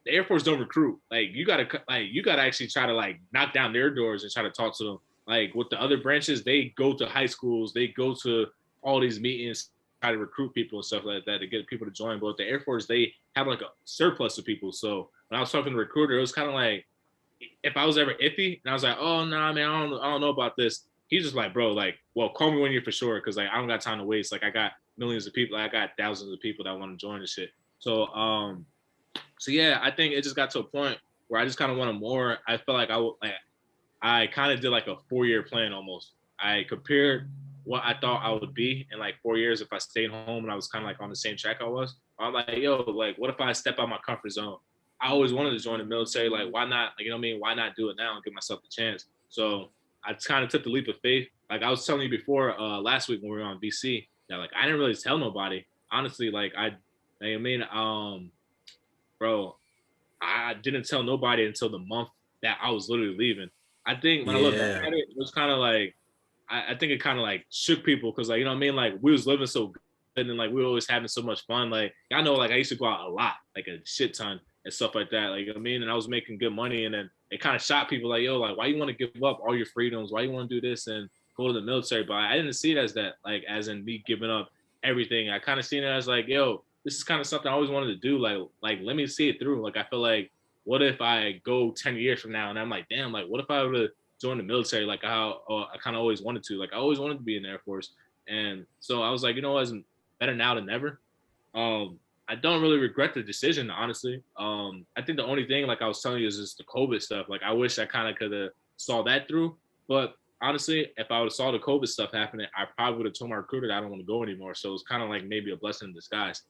the Air Force don't recruit. Like, you gotta actually try to like knock down their doors and try to talk to them. Like with the other branches, they go to high schools, they go to all these meetings, try to recruit people and stuff like that to get people to join. But with the Air Force, they have like a surplus of people. So when I was talking to the recruiter, it was kind of like, if I was ever iffy and I was like, oh nah, man, I don't know about this. He's just like, bro, like, well, call me when you're for sure, because like I don't got time to waste. Like, I got millions of people, I got thousands of people that want to join this shit. So yeah, I think it just got to a point where I just kind of wanted more. I felt like I kind of did like a 4-year plan almost. I compared what I thought I would be in like 4 years if I stayed home and I was kind of like on the same track I was. I'm like, yo, like, what if I step out my comfort zone? I always wanted to join the military. Like, why not? Like, you know what I mean? Why not do it now and give myself the chance? So I kind of took the leap of faith. Like I was telling you before last week when we were on BC, that like I didn't really tell nobody. Honestly, bro, I didn't tell nobody until the month that I was literally leaving. I think when I look back at it, it was kind of like, I think it kind of like shook people because, like, you know what I mean? Like, we was living so good and like we were always having so much fun. Like, I know, like, I used to go out a lot, like a shit ton and stuff like that. Like, you know what I mean? And I was making good money, and then it kind of shocked people, like, yo, like, why you want to give up all your freedoms? Why you want to do this and go to the military? But I didn't see it as that, like, as in me giving up everything. I kind of seen it as like, yo, this is kind of something I always wanted to do. Like let me see it through. Like, I feel like, what if I go 10 years from now and I'm like, damn, like, what if I would have joined the military like how I kind of always wanted to? Like, I always wanted to be in the Air Force. And so I was like, you know what, it's better now than never. I don't really regret the decision, honestly. I think the only thing, like I was telling you, is just the COVID stuff. Like, I wish I kind of could have saw that through. But honestly, if I would have saw the COVID stuff happening, I probably would have told my recruiter that I don't want to go anymore. So it's kind of like maybe a blessing in disguise.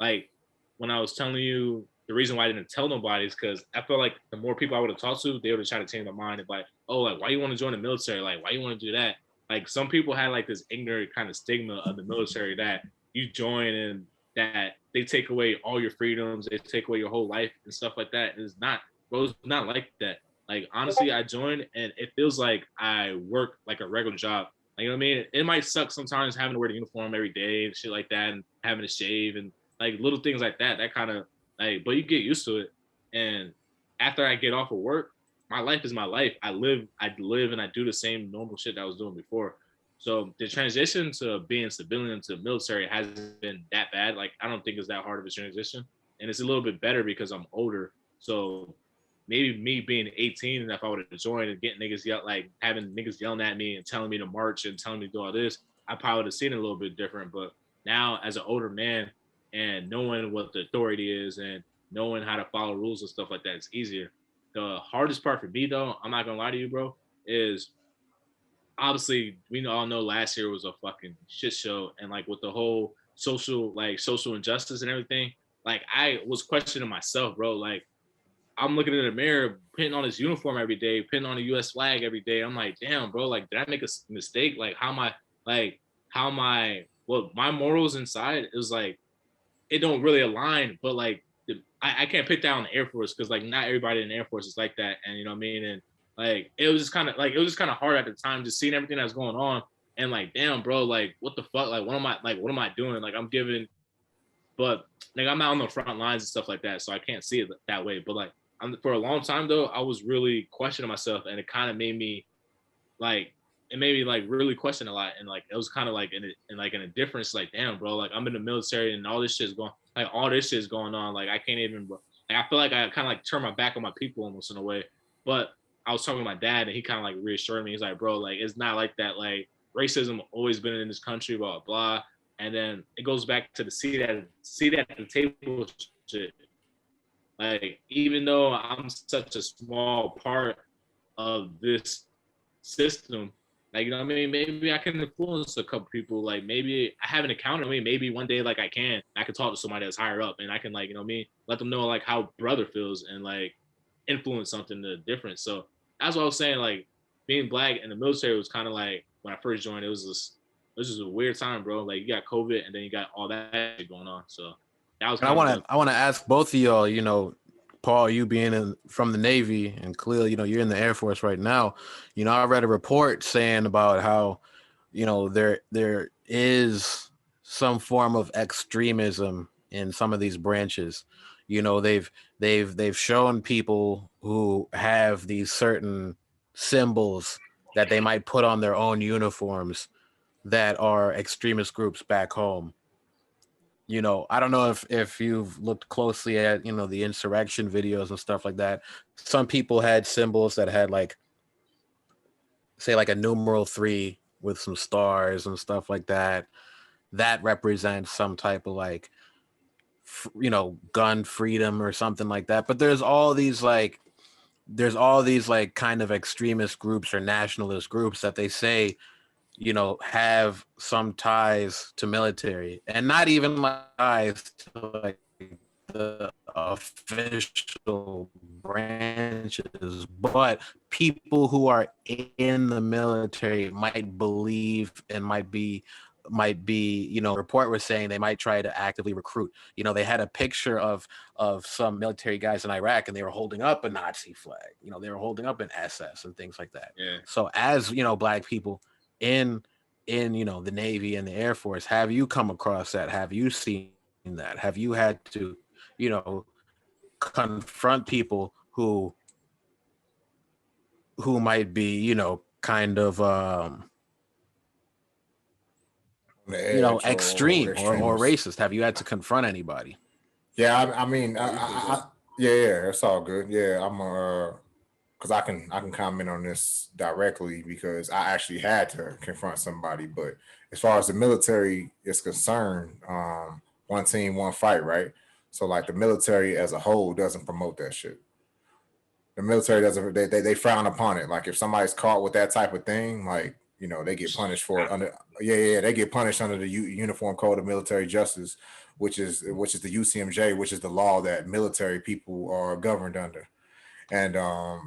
Like, when I was telling you, the reason why I didn't tell nobody is because I felt like the more people I would have talked to, they would have tried to change their mind and like, oh, like, why you want to join the military? Like, why you want to do that? Like, some people had like this ignorant kind of stigma of the military that you join and that they take away all your freedoms, they take away your whole life and stuff like that. And it's not, bro, it's not like that. Like, honestly, I joined and it feels like I work like a regular job. Like, you know what I mean? It might suck sometimes having to wear the uniform every day and shit like that, and having to shave and like little things like that. That kind of like, but you get used to it. And after I get off of work, my life is my life. I live and I do the same normal shit that I was doing before. So the transition to being civilian to military hasn't been that bad. Like, I don't think it's that hard of a transition. And it's a little bit better because I'm older. So maybe me being 18, and if I would have joined and getting niggas like having niggas yelling at me and telling me to march and telling me to do all this, I probably would have seen it a little bit different. But now, as an older man and knowing what the authority is and knowing how to follow rules and stuff like that, it's easier. The hardest part for me, though, I'm not gonna lie to you, bro, is obviously we all know last year was a fucking shit show, and like with the whole social injustice and everything, like I was questioning myself, bro. Like, I'm looking in the mirror, putting on this uniform every day, putting on a U.S. flag every day. I'm like, damn, bro, like, did I make a mistake? Like, how am I like how my morals inside is like it don't really align, but like I can't pick that on the Air Force because like not everybody in the Air Force is like that, and you know what I mean. And like it was just kind of hard at the time just seeing everything that's going on, and like damn, bro, like what the fuck, like what am I doing? Like I'm giving, but like I'm not on the front lines and stuff like that, so I can't see it that way. But like for a long time though, I was really questioning myself, and it kind of made me like it made me like really question a lot, and like it was kind of like in a difference, like damn, bro, like I'm in the military and all this shit is going, like all this shit is going on, like I can't even, like I feel like I kind of like turn my back on my people almost in a way. But I was talking to my dad, and he kind of like reassured me. He's like, bro, like it's not like that. Like racism always been in this country, blah blah. Blah. And then it goes back to the seat at the table shit. Like even though I'm such a small part of this system, like you know what I mean, maybe I can influence a couple people. Like maybe I haven't encountered me, maybe one day like I can talk to somebody that's higher up, and I can like you know what I mean, let them know like how brother feels and like influence something different. So that's what I was saying, like being black in the military was kind of like when I first joined, it was just a weird time, bro. Like you got COVID and then you got all that going on. So that was
And I
kind of
want to I want to ask both of y'all. You know, Paul, you being from the Navy, and Khalil, you know, you're in the Air Force right now. You know, I read a report saying about how, you know, there is some form of extremism in some of these branches. You know, they've shown people who have these certain symbols that they might put on their own uniforms that are extremist groups back home. You know, I don't know if you've looked closely at, you know, the insurrection videos and stuff like that. Some people had symbols that had like, say, like a numeral 3 with some stars and stuff like that. That represents some type of like, you know, gun freedom or something like that. But there's all these like kind of extremist groups or nationalist groups that they say, you know, have some ties to military, and not even like ties to like the official branches, but people who are in the military might believe and might be, you know, report was saying they might try to actively recruit. You know, they had a picture of some military guys in Iraq, and they were holding up a Nazi flag. You know, they were holding up an SS and things like that.
yeah.
So as, you know, black people in you know, the Navy and the Air Force, have you come across that? Have you seen that? Have you had to, you know, confront people who might be, you know, kind of
On the
you know,
edge or
extreme or
extremists.
racist? Have you had to confront anybody?
Yeah, I mean,
Oh, you can go.
yeah, it's all good. Yeah, I'm because I can comment on this directly because I actually had to confront somebody. But as far as the military is concerned, one team, one fight, right? So like the military as a whole doesn't promote that shit. The military doesn't. They frown upon it. Like if somebody's caught with that type of thing, like they get punished for it under. Yeah, yeah, they get punished under the Uniform Code of Military Justice, which is the UCMJ, which is the law that military people are governed under. And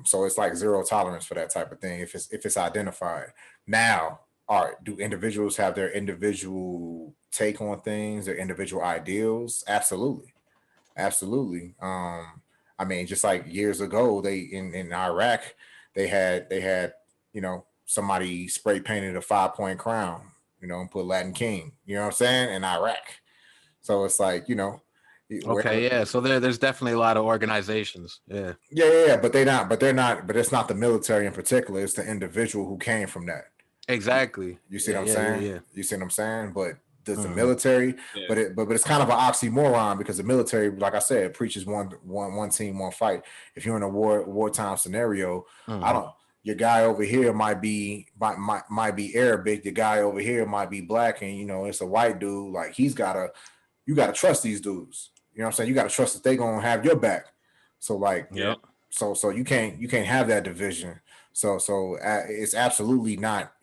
so it's like zero tolerance for that type of thing if it's identified. Now, all right, do individuals have their individual take on things, their individual ideals? Absolutely, absolutely. I mean, just like years ago, they in Iraq, they had somebody spray painted a 5 point crown, and put Latin King. You know what I'm saying? In Iraq, so it's like
Okay,
wherever.
yeah. So there's definitely a lot of organizations. Yeah.
Yeah, yeah, yeah, but they're not. But it's not the military in particular. It's the individual who came from that. You,
Exactly.
you see
Yeah,
what I'm
yeah, yeah,
saying?
yeah.
You see what I'm saying? But does the
Mhm.
military?
Yeah.
But it's kind of an oxymoron because the military, like I said, it preaches one team, one fight. If you're in a wartime scenario, I
Mhm.
don't. Your guy over here might be Arabic. The guy over here might be black, and it's a white dude. Like you gotta trust these dudes. You know what I'm saying? You gotta trust that they gonna have your back. So like
Yeah.
Yep.
so you can't have that division. So it's absolutely not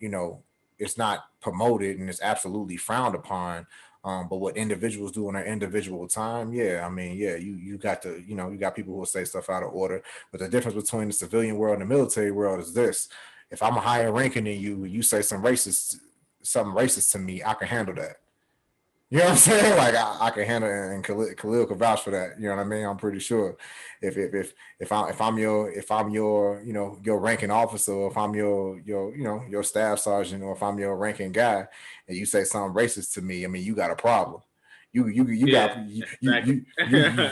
it's not promoted and it's absolutely frowned upon. But what individuals do in their individual time, yeah, I mean, yeah, you got to you got people who will say stuff out of order. But the difference between the civilian world and the military world is this: if I'm a higher ranking than you, you say some racist something racist to me, I can handle that. You know what I'm saying? Like I can handle it, and Khalil could vouch for that. You know what I mean? I'm pretty sure if I'm your your ranking officer, or if I'm your staff sergeant, or if I'm your ranking guy, and you say something racist to me, I mean you got a problem. You
Yeah,
got
exactly.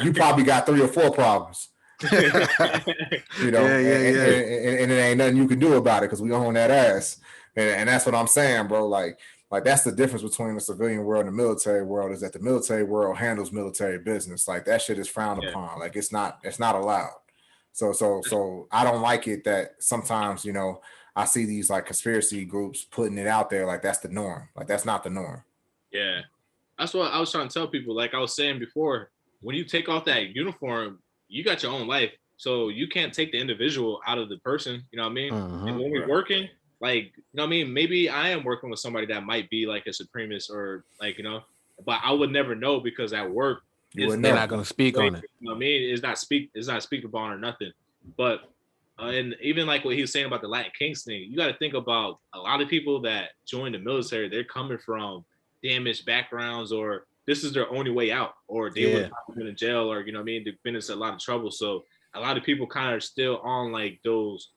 you probably got 3 or 4 problems.
Yeah.
And it ain't nothing you can do about it because we own that ass, and that's what I'm saying, bro. Like that's the difference between the civilian world and the military world, is that the military world handles military business. Like that shit is frowned
Yeah.
upon. Like it's not allowed. So I don't like it that sometimes I see these like conspiracy groups putting it out there like that's the norm. Like that's not the norm.
Yeah. That's what I was trying to tell people. Like I was saying before, when you take off that uniform, you got your own life. So you can't take the individual out of the person. You know what I mean? And when we're
Right.
working, like, you know what I mean? Maybe I am working with somebody that might be like a supremacist or like, but I would never know because at work,
You
it's
wouldn't
They're
know.
not gonna speak on it.
you know what I mean? It's not speakable on or nothing. But and even like what he was saying about the Latin Kings thing, you got to think about a lot of people that join the military. They're coming from damaged backgrounds, or this is their only way out, or they would have been in jail, or you know what I mean, they've been in a lot of trouble. So a lot of people kind of are still on like those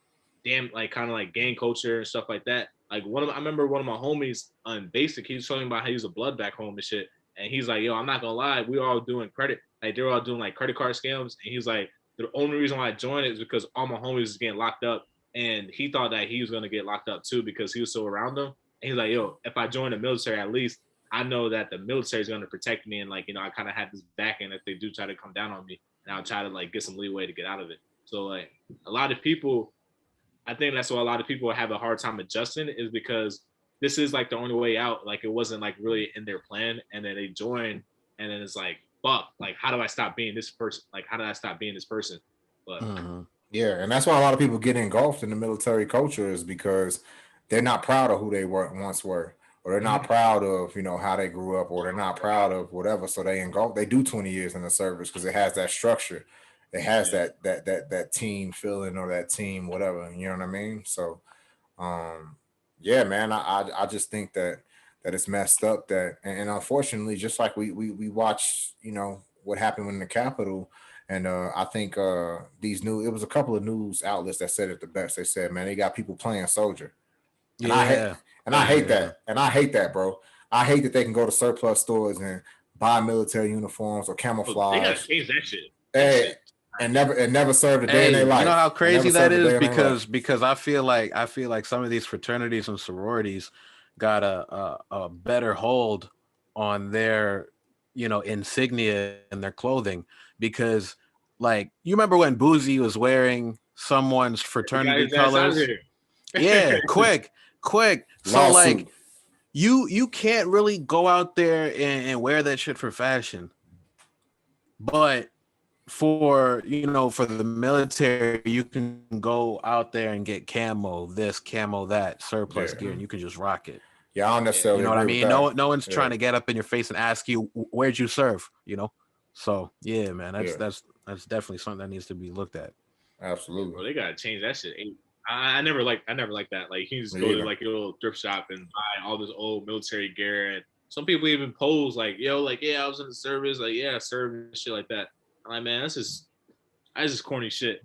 like kind of like gang culture and stuff like that. Like I remember one of my homies on basic, he was talking about how he was a blood back home and shit. And he's like, yo, I'm not gonna lie, we were all doing credit, like they were all doing like credit card scams. And he's like, the only reason why I joined it is because all my homies was getting locked up. And he thought that he was gonna get locked up too because he was so around them. And he's like, yo, if I join the military, at least I know that the military is gonna protect me. And like, I kind of have this backing if they do try to come down on me. And I'll try to like get some leeway to get out of it. So like a lot of people, I think that's why a lot of people have a hard time adjusting, is because this is like the only way out. Like it wasn't like really in their plan, and then they join, and then it's like, fuck, like how do I stop being this person? Like how do I stop being this person? But
Yeah, and that's why a lot of people get engulfed in the military culture, is because they're not proud of who they once were, or they're not proud of how they grew up, or they're not proud of whatever. So they engulf. They do 20 years in the service because it has that structure, it has
yeah,
that team feeling, or that team whatever. You know what I mean? So, yeah, man, I just think that it's messed up, that and unfortunately, just like we watched, what happened in the Capitol. And I think it was a couple of news outlets that said it the best. They said, man, they got people playing soldier. And I hate
Yeah.
and I hate that. And I hate that, bro. I hate that they can go to surplus stores and buy military uniforms or
they gotta
camouflage,
change that shit. That
and,
shit.
and never served a day in
Hey,
their
you know
life.
how
And
crazy
never
that
served a
is?
day in their life.
Because I feel like some of these fraternities and sororities got a better hold on their insignia and their clothing, because like you remember when Boozy was wearing someone's
He got
fraternity
his ass out of
colors?
here.
Yeah, quick. So
Lawsuit.
like you can't really go out there and wear that shit for fashion, but for the military, you can go out there and get camo this, camo that, surplus
Yeah.
gear, and you can just rock it.
Yeah, I don't
Yeah.
You
necessarily
know what I
agree with
mean? No,
that.
no one's
Yeah.
trying to get up in your face and ask you where'd you serve. So yeah, man, that's
Yeah.
that's definitely something that needs to be looked at.
Yeah, bro,
Absolutely.
they gotta change that shit. I never like that. Like you just
Me
go to
either.
like your little thrift shop and buy all this old military gear, and some people even pose like, yo, like yeah, I was in the service, like yeah, I served and shit like that. I'm like, man, that's just corny shit.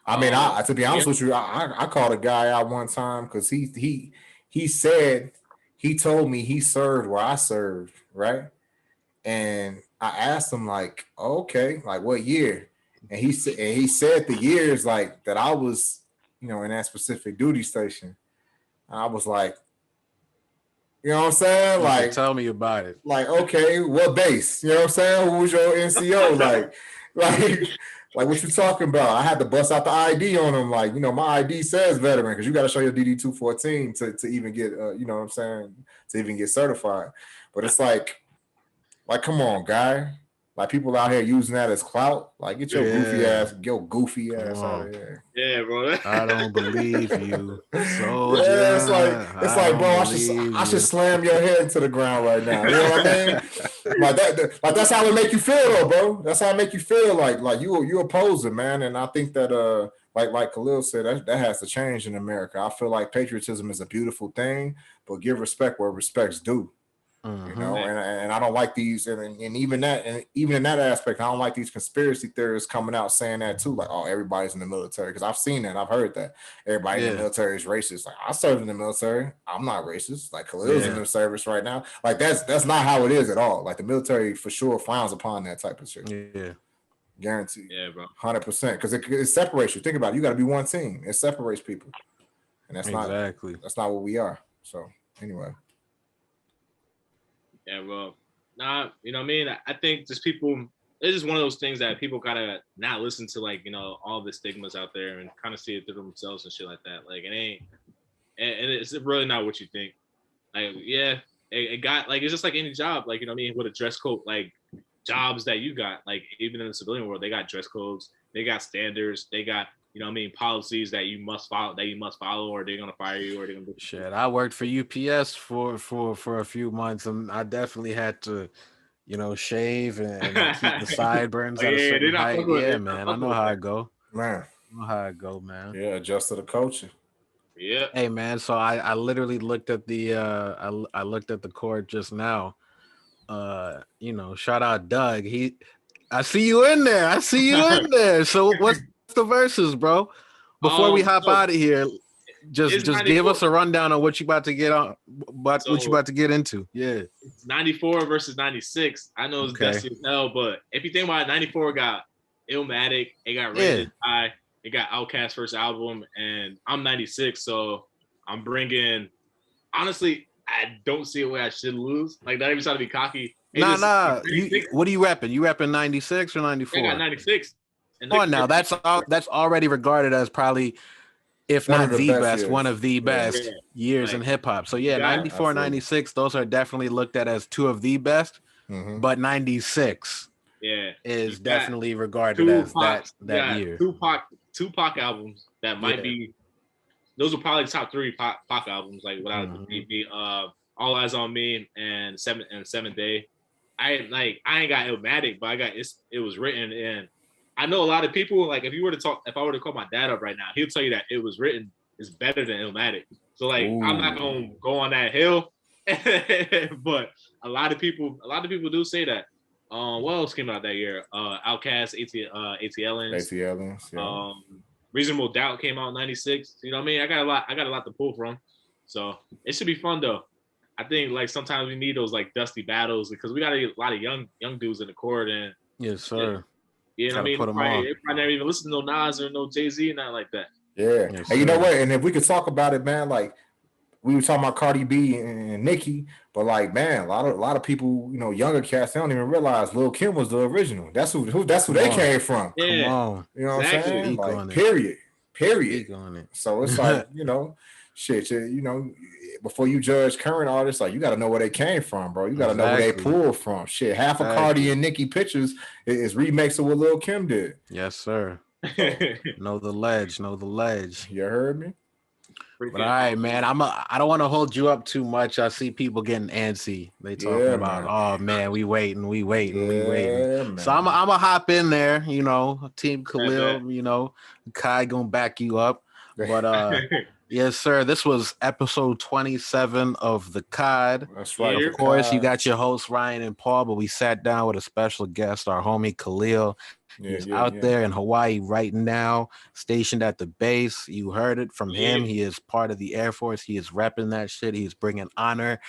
I mean, I to be
Yeah,
honest with you, I called a guy out one time because he said he told me he served where I served, right? And I asked him like, oh, okay, like what year? And he said the years like that I was, in that specific duty station. And I was like, you know what I'm saying?
He said, "Tell me about it."
Like, okay, what base? You know what I'm saying? Who was your NCO? Like, like what you talking about? I had to bust out the ID on him. Like, my ID says veteran because you got to show your DD 214 to even get, you know what I'm saying, to even get certified. But it's like, come on, guy. Like people out here using that as clout. Like, get your
Yeah,
goofy
come
ass out
on.
of here.
yeah, bro.
I don't believe you,
Yeah, it's like
soldier.
it's
I
like, bro,
don't
I should
believe
slam your head into the ground right now. You know what I mean?
you.
Like that's how it make you feel, though, bro. That's how it make you feel. Like you opposing, man. And I think that like Khalil said, that has to change in America. I feel like patriotism is a beautiful thing, but give respect where respect's due. You know, and I don't like these, and even in that aspect, I don't like these conspiracy theorists coming out saying that too, like, oh, everybody's in the military, because I've seen that, I've heard that everybody in the military is racist. Like, I served in the military, I'm not racist. Like, Khalil's in the service right now. Like, that's not how it is at all. Like, the military for sure frowns upon that type of shit.
Yeah,
guaranteed.
Yeah, bro,
100%, because it separates you. Think about it, you got to be one team. It separates people, and that's not what we are. So anyway.
Yeah, well, nah, you know what I mean? I think just people, it's just one of those things that people gotta not listen to, like, you know, all the stigmas out there and kind of see it through themselves and shit like that. Like, it ain't, and it's really not what you think. Like, yeah, it got, like, it's just like any job, like, you know what I mean, with a dress code, like, jobs that you got, like, even in the civilian world, they got dress codes, they got standards, they got, you know what I mean, policies that you must follow, or they're gonna fire you, or they're gonna do
shit. I worked for UPS for a few months, and I definitely had to, you know, shave and keep the sideburns at a certain height. Yeah, man, I know how it go.
Man,
I know how it go, man.
Yeah, adjust to the culture.
Yeah.
Hey, man. So I literally looked at the I looked at the court just now. You know, shout out Doug. I see you in there. I see you in there. So what's the verses, bro? Before we hop out of here, just give us a rundown on what you about to get on, what you about to get into. Yeah,
it's 94 versus 96. I know it's dusty as hell, but if you think about it, 94 got Illmatic, it got Rated High, it got Outkast's first album, and I'm 96, so I'm bringing. Honestly, I don't see a way I should lose. Like, not even trying to be cocky.
Nah. What are you repping? You repping 96 or 94?
I got 96.
Come on now, that's already regarded as probably, if not the best, one of the best years in hip hop. So yeah, 94, 96, those are definitely looked at as two of the best. But 96 is definitely regarded as that year.
Tupac albums that might be, those are probably top 3 Pac albums, like without All Eyes on Me and Seventh Day. I ain't got Illmatic, but it was written in. I know a lot of people, like, if I were to call my dad up right now, he'll tell you that It Was Written is better than Illmatic. So, like, I'm not gonna go on that hill, but a lot of people do say that. What else came out that year? Outkast, ATLians.
Yeah.
Reasonable Doubt came out in 96. You know what I mean? I got a lot to pull from. So it should be fun though. I think, like, sometimes we need those, like, dusty battles, because we got a lot of young dudes in the court, and
yes, sir.
You know what I mean? They probably never even listen to no Nas or no Jay-Z, nothing like that.
Yeah. Yes, and you know what? And if we could talk about it, man, like, we were talking about Cardi B and Nicki, but, like, man, a lot of people, you know, younger cats, they don't even realize Lil' Kim was the original. That's who they came from.
Yeah.
Come on.
You know what I'm saying? Like, period. So it's like, you know, shit, you know, before you judge current artists, like, you got to know where they came from, bro. You got to know where they pulled from. Shit, half of Cardi and Nicki pictures is remakes of what Lil' Kim did.
Yes, sir. Know the ledge.
You heard me?
But all right, man. I don't want to hold you up too much. I see people getting antsy. They talking about, oh man, we waiting. Man. So I'm gonna hop in there. You know, Team Khalil. You know, Kai gonna back you up. But yes, sir. This was episode 27 of the COD.
That's right.
Of course, you got your hosts Ryan and Paul, but we sat down with a special guest, our homie Khalil. He's out there in Hawaii right now, stationed at the base. You heard it from him. He is part of the Air Force. He is repping that shit. He's bringing honor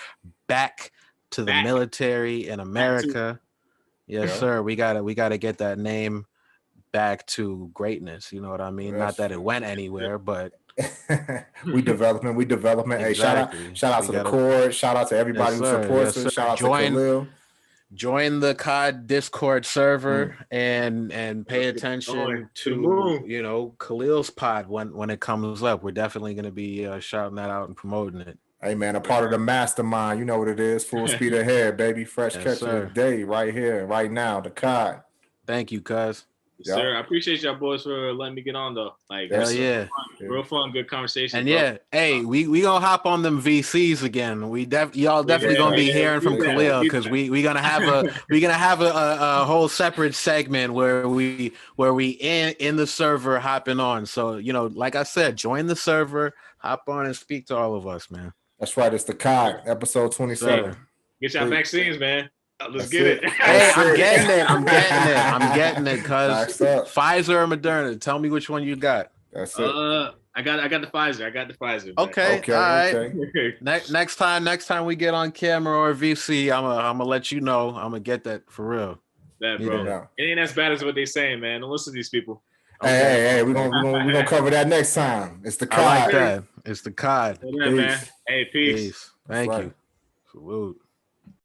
back to the military in America. Yes, sir. We gotta get that name back to greatness. You know what I mean? Not that it went anywhere, but
we development.
Exactly.
Hey, shout out to the Corps. Shout out to everybody who supports us. Shout out to Khalil.
Join the COD Discord server and pay attention to, you know, Khalil's pod when it comes up. We're definitely going to be shouting that out and promoting it.
Hey, man, a part of the mastermind. You know what it is. Full speed ahead, baby. Fresh catch of the day right here, right now. The COD.
Thank you, cuz.
Yes, sir. I appreciate y'all boys for letting me get on though. Like,
hell yeah.
Real fun, good conversation.
And hey, we gonna hop on them VCs again. Y'all definitely gonna be hearing from Khalil, because we gonna have a whole separate segment where we in the server hopping on. So, you know, like I said, join the server, hop on and speak to all of us, man.
That's right. It's the COD, episode 27.
Get y'all vaccines, man. Let's
That's
get it.
Hey, I'm getting it. I'm getting it. Cause
Facts up.
Pfizer or Moderna. Tell me which one you got.
That's it.
I got the Pfizer. Man.
Okay.
Okay,
All right.
okay.
Next time we get on camera or VC, I'm gonna let you know. I'm gonna get that for real.
That,
You
bro.
know.
It ain't as bad as what they saying, man. Don't listen to these people.
Hey, we're gonna cover that next time. It's the COD.
I like that. It's the COD.
Yeah, man. Hey, peace.
Thank
That's
you. Salute.